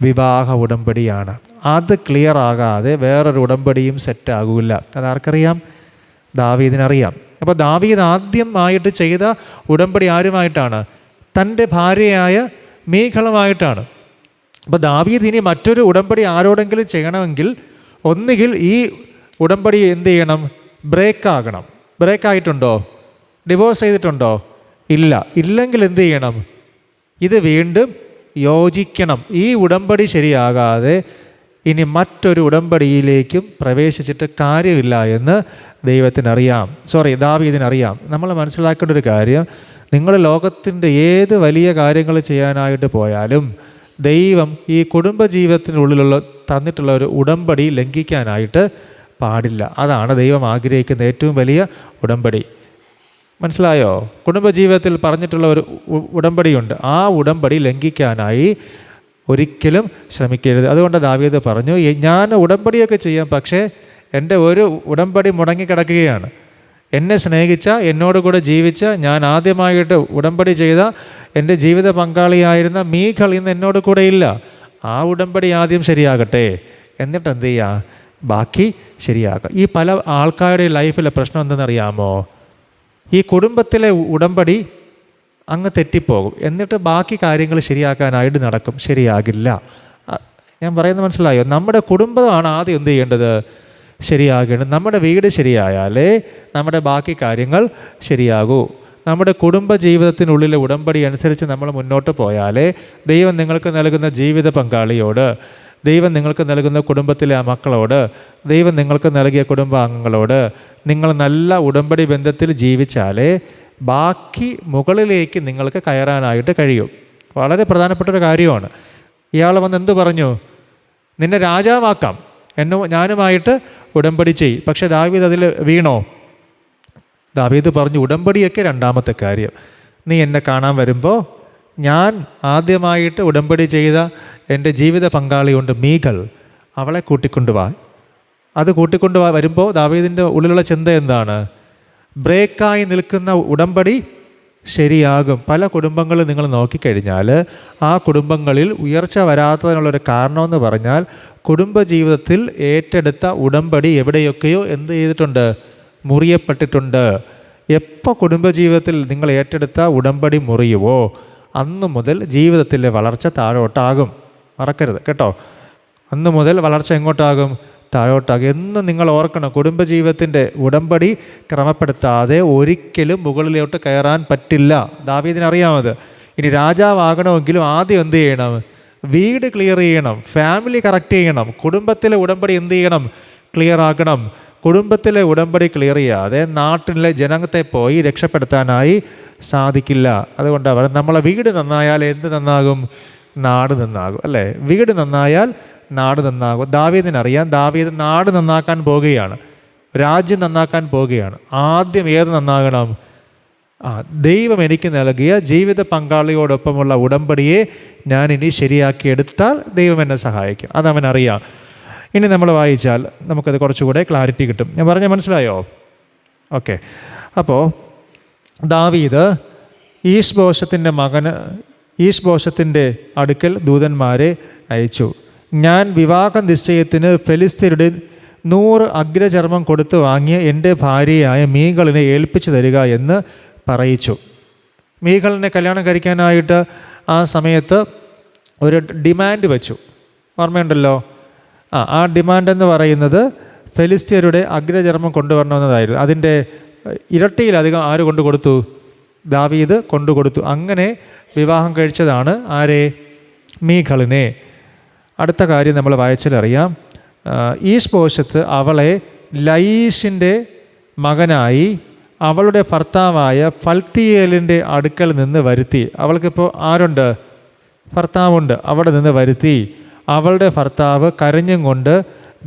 വിവാഹ ഉടമ്പടിയാണ്. അത് ക്ലിയർ ആകാതെ വേറൊരു ഉടമ്പടിയും സെറ്റാകില്ല. അതാർക്കറിയാം? ദാവീദിനറിയാം. അപ്പോൾ ദാവീദ് ആദ്യമായിട്ട് ചെയ്ത ഉടമ്പടി ആരുമായിട്ടാണ്? തൻ്റെ ഭാര്യയായ മീഖളുമായിട്ടാണ്. അപ്പോൾ ദാവീദ് ഇനി മറ്റൊരു ഉടമ്പടി ആരോടെങ്കിലും ചെയ്യണമെങ്കിൽ ഒന്നുകിൽ ഈ ഉടമ്പടി എന്ത് ചെയ്യണം? ബ്രേക്കാകണം. ബ്രേക്കായിട്ടുണ്ടോ? ഡിവോഴ്സ് ചെയ്തിട്ടുണ്ടോ? ഇല്ലെങ്കിൽ എന്ത് ചെയ്യണം? ഇത് വീണ്ടും യോജിക്കണം. ഈ ഉടമ്പടി ശരിയാകാതെ ഇനി മറ്റൊരു ഉടമ്പടിയിലേക്കും പ്രവേശിച്ചിട്ട് കാര്യമില്ല എന്ന് ദാവീദിനറിയാം. നമ്മൾ മനസ്സിലാക്കേണ്ട ഒരു കാര്യം, നിങ്ങൾ ലോകത്തിൻ്റെ ഏത് വലിയ കാര്യങ്ങൾ ചെയ്യാനായിട്ട് പോയാലും ദൈവം ഈ കുടുംബജീവിതത്തിനുള്ളിലുള്ള തന്നിട്ടുള്ള ഒരു ഉടമ്പടി ലംഘിക്കാനായിട്ട് പാടില്ല. അതാണ് ദൈവം ആഗ്രഹിക്കുന്ന ഏറ്റവും വലിയ ഉടമ്പടി. മനസ്സിലായോ? കുടുംബജീവിതത്തിൽ പറഞ്ഞിട്ടുള്ള ഒരു ഉടമ്പടിയുണ്ട്. ആ ഉടമ്പടി ലംഘിക്കാനായി ഒരിക്കലും ശ്രമിക്കരുത്. അതുകൊണ്ട് ദാവീദ് പറഞ്ഞു, ഞാൻ ഉടമ്പടിയൊക്കെ ചെയ്യാം, പക്ഷേ എൻ്റെ ഒരു ഉടമ്പടി മുടങ്ങിക്കിടക്കുകയാണ്. എന്നെ സ്നേഹിച്ച, എന്നോട് കൂടെ ജീവിച്ച, ഞാൻ ആദ്യമായിട്ട് ഉടമ്പടി ചെയ്ത എൻ്റെ ജീവിത പങ്കാളിയായിരുന്ന മീഖൾ ഇന്ന് എന്നോട് കൂടെ ഇല്ല. ആ ഉടമ്പടി ആദ്യം ശരിയാകട്ടെ, എന്നിട്ട് എന്ത് ചെയ്യുക? ബാക്കി ശരിയാക്കുക. ഈ പല ആൾക്കാരുടെ ലൈഫിലെ പ്രശ്നം എന്തെന്നറിയാമോ? ഈ കുടുംബത്തിലെ ഉടമ്പടി അങ്ങ് തെറ്റിപ്പോകും, എന്നിട്ട് ബാക്കി കാര്യങ്ങൾ ശരിയാക്കാനായിട്ട് നടക്കും, ശരിയാകില്ല. ഞാൻ പറയുന്നത് മനസ്സിലായോ? നമ്മുടെ കുടുംബമാണ് ആദ്യം എന്ത് ചെയ്യേണ്ടത്? ശരിയാകേണ്ടത്. നമ്മുടെ വീട് ശരിയായാലേ നമ്മുടെ ബാക്കി കാര്യങ്ങൾ ശരിയാകൂ. നമ്മുടെ കുടുംബ ജീവിതത്തിനുള്ളിലെ ഉടമ്പടി അനുസരിച്ച് നമ്മൾ മുന്നോട്ട് പോയാലേ ദൈവം നിങ്ങൾക്ക് നൽകുന്ന ജീവിത പങ്കാളിയോട്, ദൈവം നിങ്ങൾക്ക് നൽകുന്ന കുടുംബത്തിലെ ആ മക്കളോട്, ദൈവം നിങ്ങൾക്ക് നൽകിയ കുടുംബാംഗങ്ങളോട് നിങ്ങൾ നല്ല ഉടമ്പടി ബന്ധത്തിൽ ജീവിച്ചാലേ ബാക്കി മുകളിലേക്ക് നിങ്ങൾക്ക് കയറാനായിട്ട് കഴിയും. വളരെ പ്രധാനപ്പെട്ടൊരു കാര്യമാണ്. ഇയാൾ വന്ന് എന്തു പറഞ്ഞു? നിന്നെ രാജാവാക്കാം, ഞാനുമായിട്ട് ഉടമ്പടി ചെയ്യും. പക്ഷേ ദാവീദ് അതിൽ വീണോ? ദാവീദ് പറഞ്ഞു, ഉടമ്പടിയൊക്കെ രണ്ടാമത്തെ കാര്യം. നീ എന്നെ കാണാൻ വരുമ്പോൾ ഞാൻ ആദ്യമായിട്ട് ഉടമ്പടി ചെയ്ത എൻ്റെ ജീവിത പങ്കാളിയുണ്ട് മീഖൾ, അവളെ കൂട്ടിക്കൊണ്ടുവാ. അത് കൂട്ടിക്കൊണ്ടുവാ വരുമ്പോൾ ദാവീദിൻ്റെ ഉള്ളിലുള്ള ചിന്ത എന്താണ്? ബ്രേക്കായി നിൽക്കുന്ന ഉടമ്പടി ശരിയാകും. പല കുടുംബങ്ങൾ നിങ്ങൾ നോക്കിക്കഴിഞ്ഞാൽ ആ കുടുംബങ്ങളിൽ ഉയർച്ച വരാത്തതിനുള്ളൊരു കാരണമെന്ന് പറഞ്ഞാൽ കുടുംബജീവിതത്തിൽ ഏറ്റെടുത്ത ഉടമ്പടി എവിടെയൊക്കെയോ എന്ത് ചെയ്തിട്ടുണ്ട്? മുറിയപ്പെട്ടിട്ടുണ്ട്. എപ്പോൾ കുടുംബജീവിതത്തിൽ നിങ്ങൾ ഏറ്റെടുത്ത ഉടമ്പടി മുറിയുവോ അന്ന് മുതൽ ജീവിതത്തിലെ വളർച്ച താഴോട്ടാകും. മറക്കരുത് കേട്ടോ. അന്ന് മുതൽ വളർച്ച എങ്ങോട്ടാകും? താഴോട്ടാകും. എന്നും നിങ്ങൾ ഓർക്കണം, കുടുംബജീവിതത്തിൻ്റെ ഉടമ്പടി ക്രമപ്പെടുത്താതെ ഒരിക്കലും മുകളിലോട്ട് കയറാൻ പറ്റില്ല. ദാവീദിനറിയാമത്. ഇനി രാജാവാകണമെങ്കിലും ആദ്യം എന്ത് ചെയ്യണം? വീട് ക്ലിയർ ചെയ്യണം, ഫാമിലി കറക്റ്റ് ചെയ്യണം, കുടുംബത്തിലെ ഉടമ്പടി എന്ത് ചെയ്യണം? ക്ലിയർ ആക്കണം. കുടുംബത്തിലെ ഉടമ്പടി ക്ലിയർ ചെയ്യാതെ നാട്ടിലെ ജനത്തെ പോയി രക്ഷപ്പെടുത്താനായി സാധിക്കില്ല. അതുകൊണ്ട് നമ്മളെ വീട് നന്നായാൽ എന്ത് നന്നാകും? നാട് നന്നാകും, അല്ലേ? വീട് നന്നായാൽ നാട് നന്നാകും. ദാവീദിനറിയാം, ദാവീദ് നാട് നന്നാക്കാൻ പോകുകയാണ്, രാജ്യം നന്നാക്കാൻ പോകുകയാണ്. ആദ്യം ഏത് നന്നാകണം? ദൈവം എനിക്ക് നൽകിയ ജീവിത പങ്കാളിയോടൊപ്പമുള്ള ഉടമ്പടിയെ ഞാൻ ഇനി ശരിയാക്കിയെടുത്താൽ ദൈവം എന്നെ സഹായിക്കും. അതവനറിയാം. ഇനി നമ്മൾ വായിച്ചാൽ നമുക്കത് കുറച്ചുകൂടെ ക്ലാരിറ്റി കിട്ടും. ഞാൻ പറഞ്ഞാൽ മനസ്സിലായോ? ഓക്കെ. അപ്പോൾ ദാവീദ് ഈശ്ബോശത്തിൻ്റെ അടുക്കൽ ദൂതന്മാരെ അയച്ചു. ഞാൻ വിവാഹ നിശ്ചയത്തിന് ഫെലിസ്ത്യരുടെ 100 അഗ്രചർമ്മം കൊടുത്ത് വാങ്ങിയ എൻ്റെ ഭാര്യയായ മീഖളിനെ ഏൽപ്പിച്ചു തരിക എന്ന് പറയിച്ചു. മീഖളിനെ കല്യാണം കഴിക്കാനായിട്ട് ആ സമയത്ത് ഒരു ഡിമാൻഡ് വെച്ചു, ഓർമ്മയുണ്ടല്ലോ? ആ ഡിമാൻഡ് എന്ന് പറയുന്നത് ഫെലിസ്ത്യരുടെ അഗ്രചർമ്മം കൊണ്ടുവരണമെന്നതായിരുന്നു. അതിൻ്റെ ഇരട്ടിയിലധികം ആര് കൊണ്ടു കൊടുത്തു? ദാവീദ് കൊണ്ടുകൊടുത്തു. അങ്ങനെ വിവാഹം കഴിച്ചതാണ് ആരെ? മീഖളിനെ. അടുത്ത കാര്യം നമ്മൾ വായിച്ചാലറിയാം. ഈശ്ബോശത്ത് അവളെ ലയീഷിൻ്റെ മകനായി അവളുടെ ഭർത്താവായ ഫൽത്തിയേലിൻ്റെ അടുക്കൽ നിന്ന് വരുത്തി. അവൾക്കിപ്പോൾ ആരുണ്ട്? ഭർത്താവുണ്ട്. അവിടെ നിന്ന് വരുത്തി. അവളുടെ ഭർത്താവ് കരഞ്ഞും കൊണ്ട്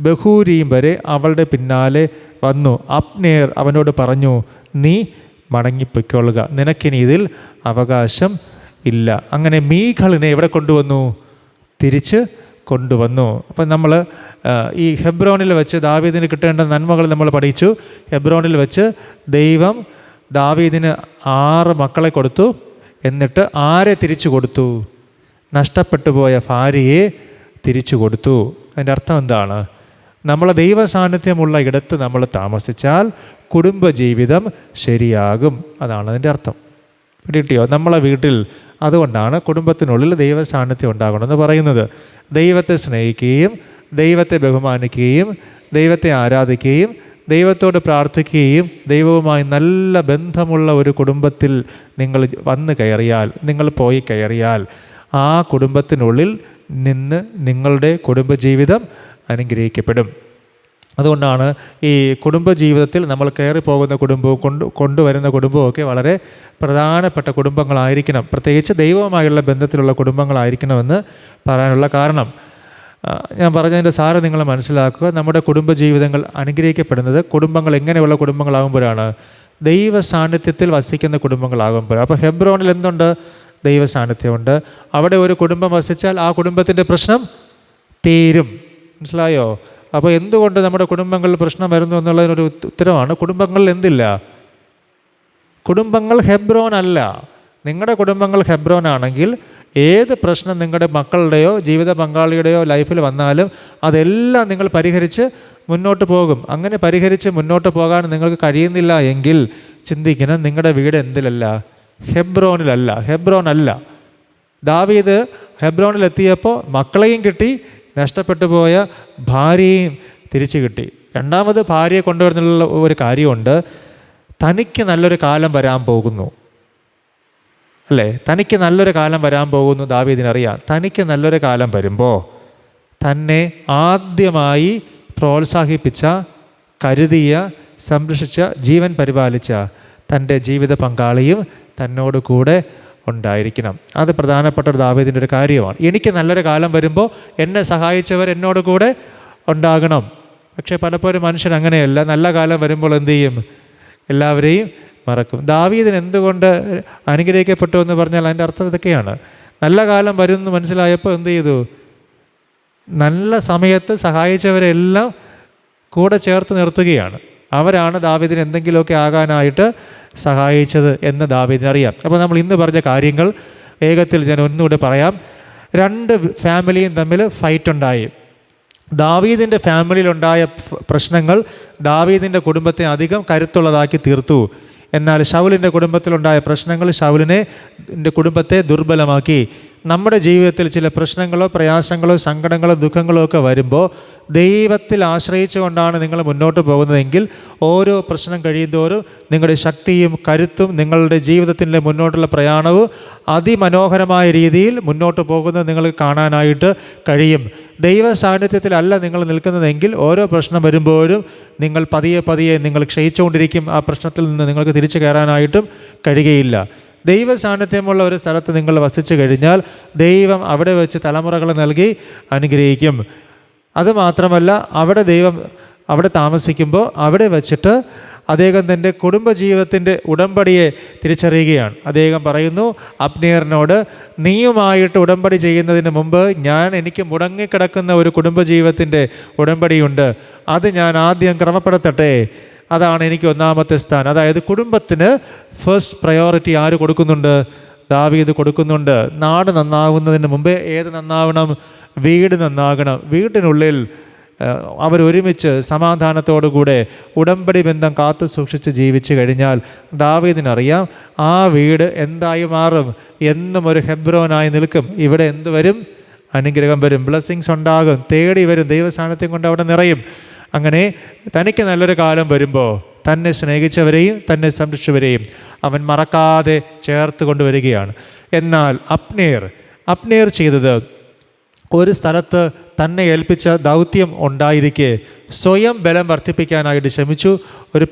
ബഹൂരീം വരെ അവളുടെ പിന്നാലെ വന്നു. അബ്നേർ അവനോട് പറഞ്ഞു, നീ മടങ്ങിപ്പൊയ്ക്കൊള്ളുക, നിനക്കിനി ഇതിൽ അവകാശം ഇല്ല. അങ്ങനെ മീഖളിനെ എവിടെ കൊണ്ടുവന്നു? തിരിച്ച് കൊണ്ടുവന്നു. അപ്പം നമ്മൾ ഈ ഹെബ്രോനിൽ വെച്ച് ദാവീദിന് കിട്ടേണ്ട നന്മകൾ നമ്മൾ പഠിച്ചു. ഹെബ്രോനിൽ വെച്ച് ദൈവം ദാവീദിന് 6 മക്കളെ കൊടുത്തു. എന്നിട്ട് ആരെ തിരിച്ചു കൊടുത്തു? നഷ്ടപ്പെട്ടു പോയ ഭാര്യയെ തിരിച്ചു കൊടുത്തു. അതിൻ്റെ അർത്ഥം എന്താണ്? നമ്മളെ ദൈവ സാന്നിധ്യമുള്ള ഇടത്ത് നമ്മൾ താമസിച്ചാൽ കുടുംബജീവിതം ശരിയാകും. അതാണ് അതിൻ്റെ അർത്ഥം. കിട്ടിയോ? നമ്മളെ വീട്ടിൽ അതുകൊണ്ടാണ് കുടുംബത്തിനുള്ളിൽ ദൈവ സാന്നിധ്യം ഉണ്ടാകണമെന്ന് പറയുന്നത്. ദൈവത്തെ സ്നേഹിക്കുകയും ദൈവത്തെ ബഹുമാനിക്കുകയും ദൈവത്തെ ആരാധിക്കുകയും ദൈവത്തോട് പ്രാർത്ഥിക്കുകയും ദൈവവുമായി നല്ല ബന്ധമുള്ള ഒരു കുടുംബത്തിൽ നിങ്ങൾ വന്നു കയറിയാൽ, നിങ്ങൾ പോയി കയറിയാൽ ആ കുടുംബത്തിനുള്ളിൽ നിന്ന് നിങ്ങളുടെ കുടുംബജീവിതം അനുഗ്രഹിക്കപ്പെടും. അതുകൊണ്ടാണ് ഈ കുടുംബജീവിതത്തിൽ നമ്മൾ കയറി പോകുന്ന കുടുംബവും കൊണ്ടുവരുന്ന കുടുംബമൊക്കെ വളരെ പ്രധാനപ്പെട്ട കുടുംബങ്ങളായിരിക്കണം. പ്രത്യേകിച്ച് ദൈവവുമായുള്ള ബന്ധത്തിലുള്ള കുടുംബങ്ങളായിരിക്കണമെന്ന് പറയാനുള്ള കാരണം. ഞാൻ പറഞ്ഞതിൻ്റെ സാറ് നിങ്ങൾ മനസ്സിലാക്കുക. നമ്മുടെ കുടുംബജീവിതങ്ങൾ അനുഗ്രഹിക്കപ്പെടുന്നത് കുടുംബങ്ങൾ എങ്ങനെയുള്ള കുടുംബങ്ങളാകുമ്പോഴാണ്? ദൈവ സാന്നിധ്യത്തിൽ വസിക്കുന്ന കുടുംബങ്ങളാകുമ്പോഴാണ്. അപ്പോൾ ഹെബ്രോനിൽ എന്തുണ്ട്? ദൈവ സാന്നിധ്യമുണ്ട്. അവിടെ ഒരു കുടുംബം വസിച്ചാൽ ആ കുടുംബത്തിൻ്റെ പ്രശ്നം തീരും. മനസ്സിലായോ? അപ്പോൾ എന്തുകൊണ്ട് നമ്മുടെ കുടുംബങ്ങളിൽ പ്രശ്നം വരുന്നു എന്നുള്ളതിനൊരു ഉത്തരവാണ്. കുടുംബങ്ങളിൽ എന്തില്ല? കുടുംബങ്ങൾ ഹെബ്രോൻ അല്ല. നിങ്ങളുടെ കുടുംബങ്ങൾ ഹെബ്രോൻ ആണെങ്കിൽ ഏത് പ്രശ്നം നിങ്ങളുടെ മക്കളുടെയോ ജീവിത പങ്കാളിയുടെയോ ലൈഫിൽ വന്നാലും അതെല്ലാം നിങ്ങൾ പരിഹരിച്ച് മുന്നോട്ട് പോകും. അങ്ങനെ പരിഹരിച്ച് മുന്നോട്ട് പോകാൻ നിങ്ങൾക്ക് കഴിയുന്നില്ല എങ്കിൽ ചിന്തിക്കണം, നിങ്ങളുടെ വീട് എന്തിലല്ല? ഹെബ്രോനല്ല. ദാവീദ് ഹെബ്രോനിലെത്തിയപ്പോൾ മക്കളെയും കിട്ടി, നഷ്ടപ്പെട്ടു പോയ ഭാര്യയും തിരിച്ചു കിട്ടി. രണ്ടാമത് ഭാര്യയെ കൊണ്ടുവരുന്നുള്ള ഒരു കാര്യമുണ്ട്. തനിക്ക് നല്ലൊരു കാലം വരാൻ പോകുന്നു, അല്ലേ? തനിക്ക് നല്ലൊരു കാലം വരാൻ പോകുന്നു. ദാവീദിനറിയാം, തനിക്ക് നല്ലൊരു കാലം വരുമ്പോൾ തന്നെ ആദ്യമായി പ്രോത്സാഹിപ്പിച്ച, കരുതിയ, സംരക്ഷിച്ച, ജീവൻ പരിപാലിച്ച തൻ്റെ ജീവിത പങ്കാളിയും തന്നോട് കൂടെ ഉണ്ടായിരിക്കണം. അത് പ്രധാനപ്പെട്ട ഒരു ദാവീദിൻ്റെ ഒരു കാര്യമാണ്. എനിക്ക് നല്ലൊരു കാലം വരുമ്പോൾ എന്നെ സഹായിച്ചവർ എന്നോട് കൂടെ ഉണ്ടാകണം. പക്ഷേ പലപ്പോഴും മനുഷ്യൻ അങ്ങനെയല്ല. നല്ല കാലം വരുമ്പോൾ എന്തു ചെയ്യും? എല്ലാവരെയും മറക്കും. ദാവീദിന് എന്തുകൊണ്ട് അനുഗ്രഹിക്കപ്പെട്ടു എന്ന് പറഞ്ഞാൽ അതിൻ്റെ അർത്ഥം ഇതൊക്കെയാണ്. നല്ല കാലം വരുമെന്ന് മനസ്സിലായപ്പോൾ എന്ത് ചെയ്തു? നല്ല സമയത്ത് സഹായിച്ചവരെല്ലാം കൂടെ ചേർത്ത് നിർത്തുകയാണ്. അവരാണ് ദാവീദിന് എന്തെങ്കിലുമൊക്കെ ആകാനായിട്ട് സഹായിച്ചത് എന്ന് ദാവീദിനറിയാം. അപ്പോൾ നമ്മൾ ഇന്ന് പറഞ്ഞ കാര്യങ്ങൾ വേഗത്തിൽ ഞാൻ ഒന്നുകൂടെ പറയാം. രണ്ട് ഫാമിലിയും തമ്മിൽ ഫൈറ്റ് ഉണ്ടായി. ദാവീദിൻ്റെ ഫാമിലിയിലുണ്ടായ പ്രശ്നങ്ങൾ ദാവീദിൻ്റെ കുടുംബത്തെ അധികം കരുത്തുള്ളതാക്കി തീർത്തു. എന്നാൽ ശൗലിൻ്റെ കുടുംബത്തിലുണ്ടായ പ്രശ്നങ്ങൾ ശൗലിനെ കുടുംബത്തെ ദുർബലമാക്കി. നമ്മുടെ ജീവിതത്തിൽ ചില പ്രശ്നങ്ങളോ പ്രയാസങ്ങളോ സങ്കടങ്ങളോ ദുഃഖങ്ങളോ ഒക്കെ വരുമ്പോൾ ദൈവത്തിൽ ആശ്രയിച്ചുകൊണ്ടാണ് നിങ്ങൾ മുന്നോട്ട് പോകുന്നതെങ്കിൽ ഓരോ പ്രശ്നം കഴിയുന്തോറും നിങ്ങളുടെ ശക്തിയും കരുത്തും നിങ്ങളുടെ ജീവിതത്തിൻ്റെ മുന്നോട്ടുള്ള പ്രയാണവും അതിമനോഹരമായ രീതിയിൽ മുന്നോട്ട് പോകുന്നത് നിങ്ങൾക്ക് കാണാനായിട്ട് കഴിയും. ദൈവ സാന്നിധ്യത്തിലല്ല നിങ്ങൾ നിൽക്കുന്നതെങ്കിൽ ഓരോ പ്രശ്നം വരുമ്പോഴും നിങ്ങൾ പതിയെ നിങ്ങൾ ക്ഷയിച്ചുകൊണ്ടിരിക്കും. ആ പ്രശ്നത്തിൽ നിന്ന് നിങ്ങൾക്ക് തിരിച്ചു കയറാനായിട്ടും കഴിയുകയില്ല. ദൈവ സാന്നിധ്യമുള്ള ഒരു സ്ഥലത്ത് നിങ്ങൾ വസിച്ചു കഴിഞ്ഞാൽ ദൈവം അവിടെ വെച്ച് തലമുറകളെ നൽകി അനുഗ്രഹിക്കും. അതുമാത്രമല്ല, അവിടെ താമസിക്കുമ്പോൾ അവിടെ വച്ചിട്ട് അദ്ദേഹം തൻ്റെ കുടുംബജീവിതത്തിൻ്റെ ഉടമ്പടിയെ തിരിച്ചറിയുകയാണ്. അദ്ദേഹം പറയുന്നു അബ്നേറിനോട്, നീയുമായിട്ട് ഉടമ്പടി ചെയ്യുന്നതിന് മുമ്പ് എനിക്ക് മുടങ്ങിക്കിടക്കുന്ന ഒരു കുടുംബജീവിതത്തിൻ്റെ ഉടമ്പടിയുണ്ട്, അത് ഞാൻ ആദ്യം ക്രമപ്പെടുത്തട്ടെ. അതാണ് എനിക്ക് ഒന്നാമത്തെ സ്ഥാനം. അതായത് കുടുംബത്തിന് ഫസ്റ്റ് പ്രയോറിറ്റി ആര് കൊടുക്കുന്നുണ്ട്? ദാവീദ് കൊടുക്കുന്നുണ്ട്. നാട് നന്നാവുന്നതിന് മുമ്പേ ഏത് നന്നാവണം? വീട് നന്നാകണം. വീടിനുള്ളിൽ അവരൊരുമിച്ച് സമാധാനത്തോടുകൂടെ ഉടമ്പടി ബന്ധം കാത്തു സൂക്ഷിച്ച് ജീവിച്ചു കഴിഞ്ഞാൽ ദാവീദിനറിയാം ആ വീട് എന്തായി മാറും? എന്നും ഒരു ഹെബ്രോനായി നിൽക്കും. ഇവിടെ എന്ത് വരും? അനുഗ്രഹം വരും, ബ്ലെസ്സിങ്സ് ഉണ്ടാകും, തേടി വരും, ദൈവസാന്നിധ്യം കൊണ്ട് അവിടെ നിറയും. അങ്ങനെ തനിക്ക് നല്ലൊരു കാലം വരുമ്പോൾ തന്നെ സ്നേഹിച്ചവരെയും തന്നെ സംരക്ഷിച്ചവരെയും അവൻ മറക്കാതെ ചേർത്ത് കൊണ്ടുവരികയാണ്. എന്നാൽ അബ്നേർ ചെയ്തത്, ഒരു സ്ഥലത്ത് തന്നെ ഏൽപ്പിച്ച ദൗത്യം ഉണ്ടായിരിക്കെ സ്വയം ബലം വർദ്ധിപ്പിക്കാനായിട്ട് ശ്രമിച്ചു. ഒരു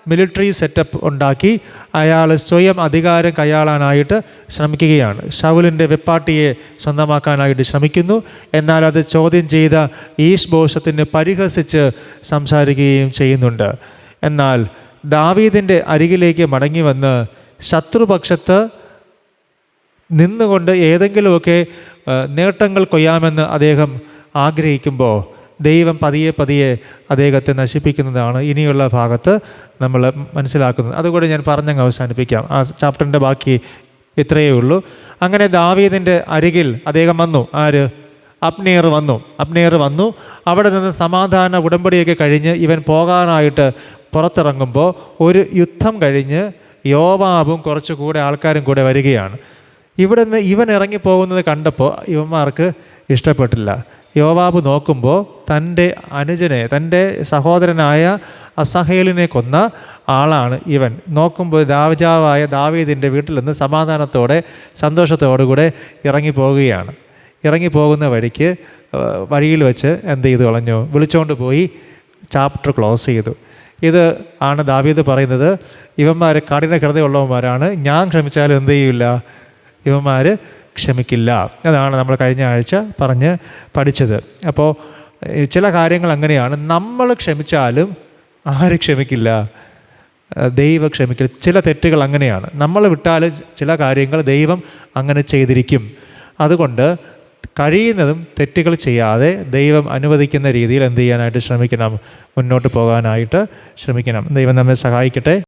മിലിറ്ററി സെറ്റപ്പ് ഉണ്ടാക്കി അയാൾ സ്വയം അധികാരം കൈയാളാനായിട്ട് ശ്രമിക്കുകയാണ്. ശൗലിൻ്റെ വെപ്പാട്ടിയെ സ്വന്തമാക്കാനായിട്ട് ശ്രമിക്കുന്നു. എന്നാൽ അത് ചോദ്യം ചെയ്ത ഈശ്ബോശത്തിനെ പരിഹസിച്ച് സംസാരിക്കുകയും ചെയ്യുന്നുണ്ട്. എന്നാൽ ദാവീദിൻ്റെ അരികിലേക്ക് മടങ്ങി വന്ന് ശത്രുപക്ഷത്ത് നിന്നുകൊണ്ട് ഏതെങ്കിലുമൊക്കെ നേട്ടങ്ങൾ കൊയ്യാമെന്ന് അദ്ദേഹം ആഗ്രഹിക്കുമ്പോൾ ദൈവം പതിയെ അദ്ദേഹത്തെ നശിപ്പിക്കുന്നതാണ് ഇനിയുള്ള ഭാഗത്ത് നമ്മൾ മനസ്സിലാക്കുന്നത്. അതുകൂടെ ഞാൻ പറഞ്ഞങ്ങ് അവസാനിപ്പിക്കാം. ആ ചാപ്റ്ററിൻ്റെ ബാക്കി ഇത്രയേ ഉള്ളൂ. അങ്ങനെ ദാവീദിൻ്റെ അരികിൽ അദ്ദേഹം വന്നു. ആര്? അബ്നേർ വന്നു. അവിടെ നിന്ന് സമാധാന ഉടമ്പടിയൊക്കെ കഴിഞ്ഞ് ഇവൻ പോകാനായിട്ട് പുറത്തിറങ്ങുമ്പോൾ ഒരു യുദ്ധം കഴിഞ്ഞ് യോവാബും കുറച്ചുകൂടെ ആൾക്കാരും കൂടെ വരികയാണ്. ഇവിടെ നിന്ന് ഇവൻ ഇറങ്ങിപ്പോകുന്നത് കണ്ടപ്പോൾ ഇവന്മാർക്ക് ഇഷ്ടപ്പെട്ടില്ല. യോവാബ് നോക്കുമ്പോൾ തൻ്റെ അനുജനെ, തൻ്റെ സഹോദരനായ അസഹേലിനെ കൊന്ന ആളാണ് ഇവൻ. നോക്കുമ്പോൾ രാജാവായ ദാവീദിൻ്റെ വീട്ടിൽ നിന്ന് സമാധാനത്തോടെ സന്തോഷത്തോടുകൂടെ ഇറങ്ങിപ്പോകുകയാണ്. ഇറങ്ങിപ്പോകുന്ന വഴിയിൽ വെച്ച് എന്ത് ചെയ്തു കളഞ്ഞു? വിളിച്ചുകൊണ്ട് പോയി ചാപ്റ്റർ ക്ലോസ് ചെയ്തു. ഇത് ആണ് ദാവീദ് പറയുന്നത്, ഇവന്മാർ കഠിന ഹൃദയമുള്ളവന്മാരാണ്, ഞാൻ ക്ഷമിച്ചാലും എന്ത് ചെയ്യില്ല, ഇവന്മാർ ക്ഷമിക്കില്ല. അതാണ് നമ്മൾ കഴിഞ്ഞ ആഴ്ച പറഞ്ഞ് പഠിച്ചത്. അപ്പോൾ ചില കാര്യങ്ങൾ അങ്ങനെയാണ്. നമ്മൾ ക്ഷമിച്ചാലും ആര് ക്ഷമിക്കില്ല? ദൈവം ക്ഷമിക്കില്ല. ചില തെറ്റുകൾ അങ്ങനെയാണ്. നമ്മൾ വിട്ടാൽ ചില കാര്യങ്ങൾ ദൈവം അങ്ങനെ ചെയ്തിരിക്കും. അതുകൊണ്ട് കഴിയുന്നതും തെറ്റുകൾ ചെയ്യാതെ ദൈവം അനുവദിക്കുന്ന രീതിയിൽ എന്ത് ചെയ്യാനായിട്ട് ശ്രമിക്കണം? മുന്നോട്ട് പോകാനായിട്ട് ശ്രമിക്കണം. ദൈവം നമ്മെ സഹായിക്കട്ടെ.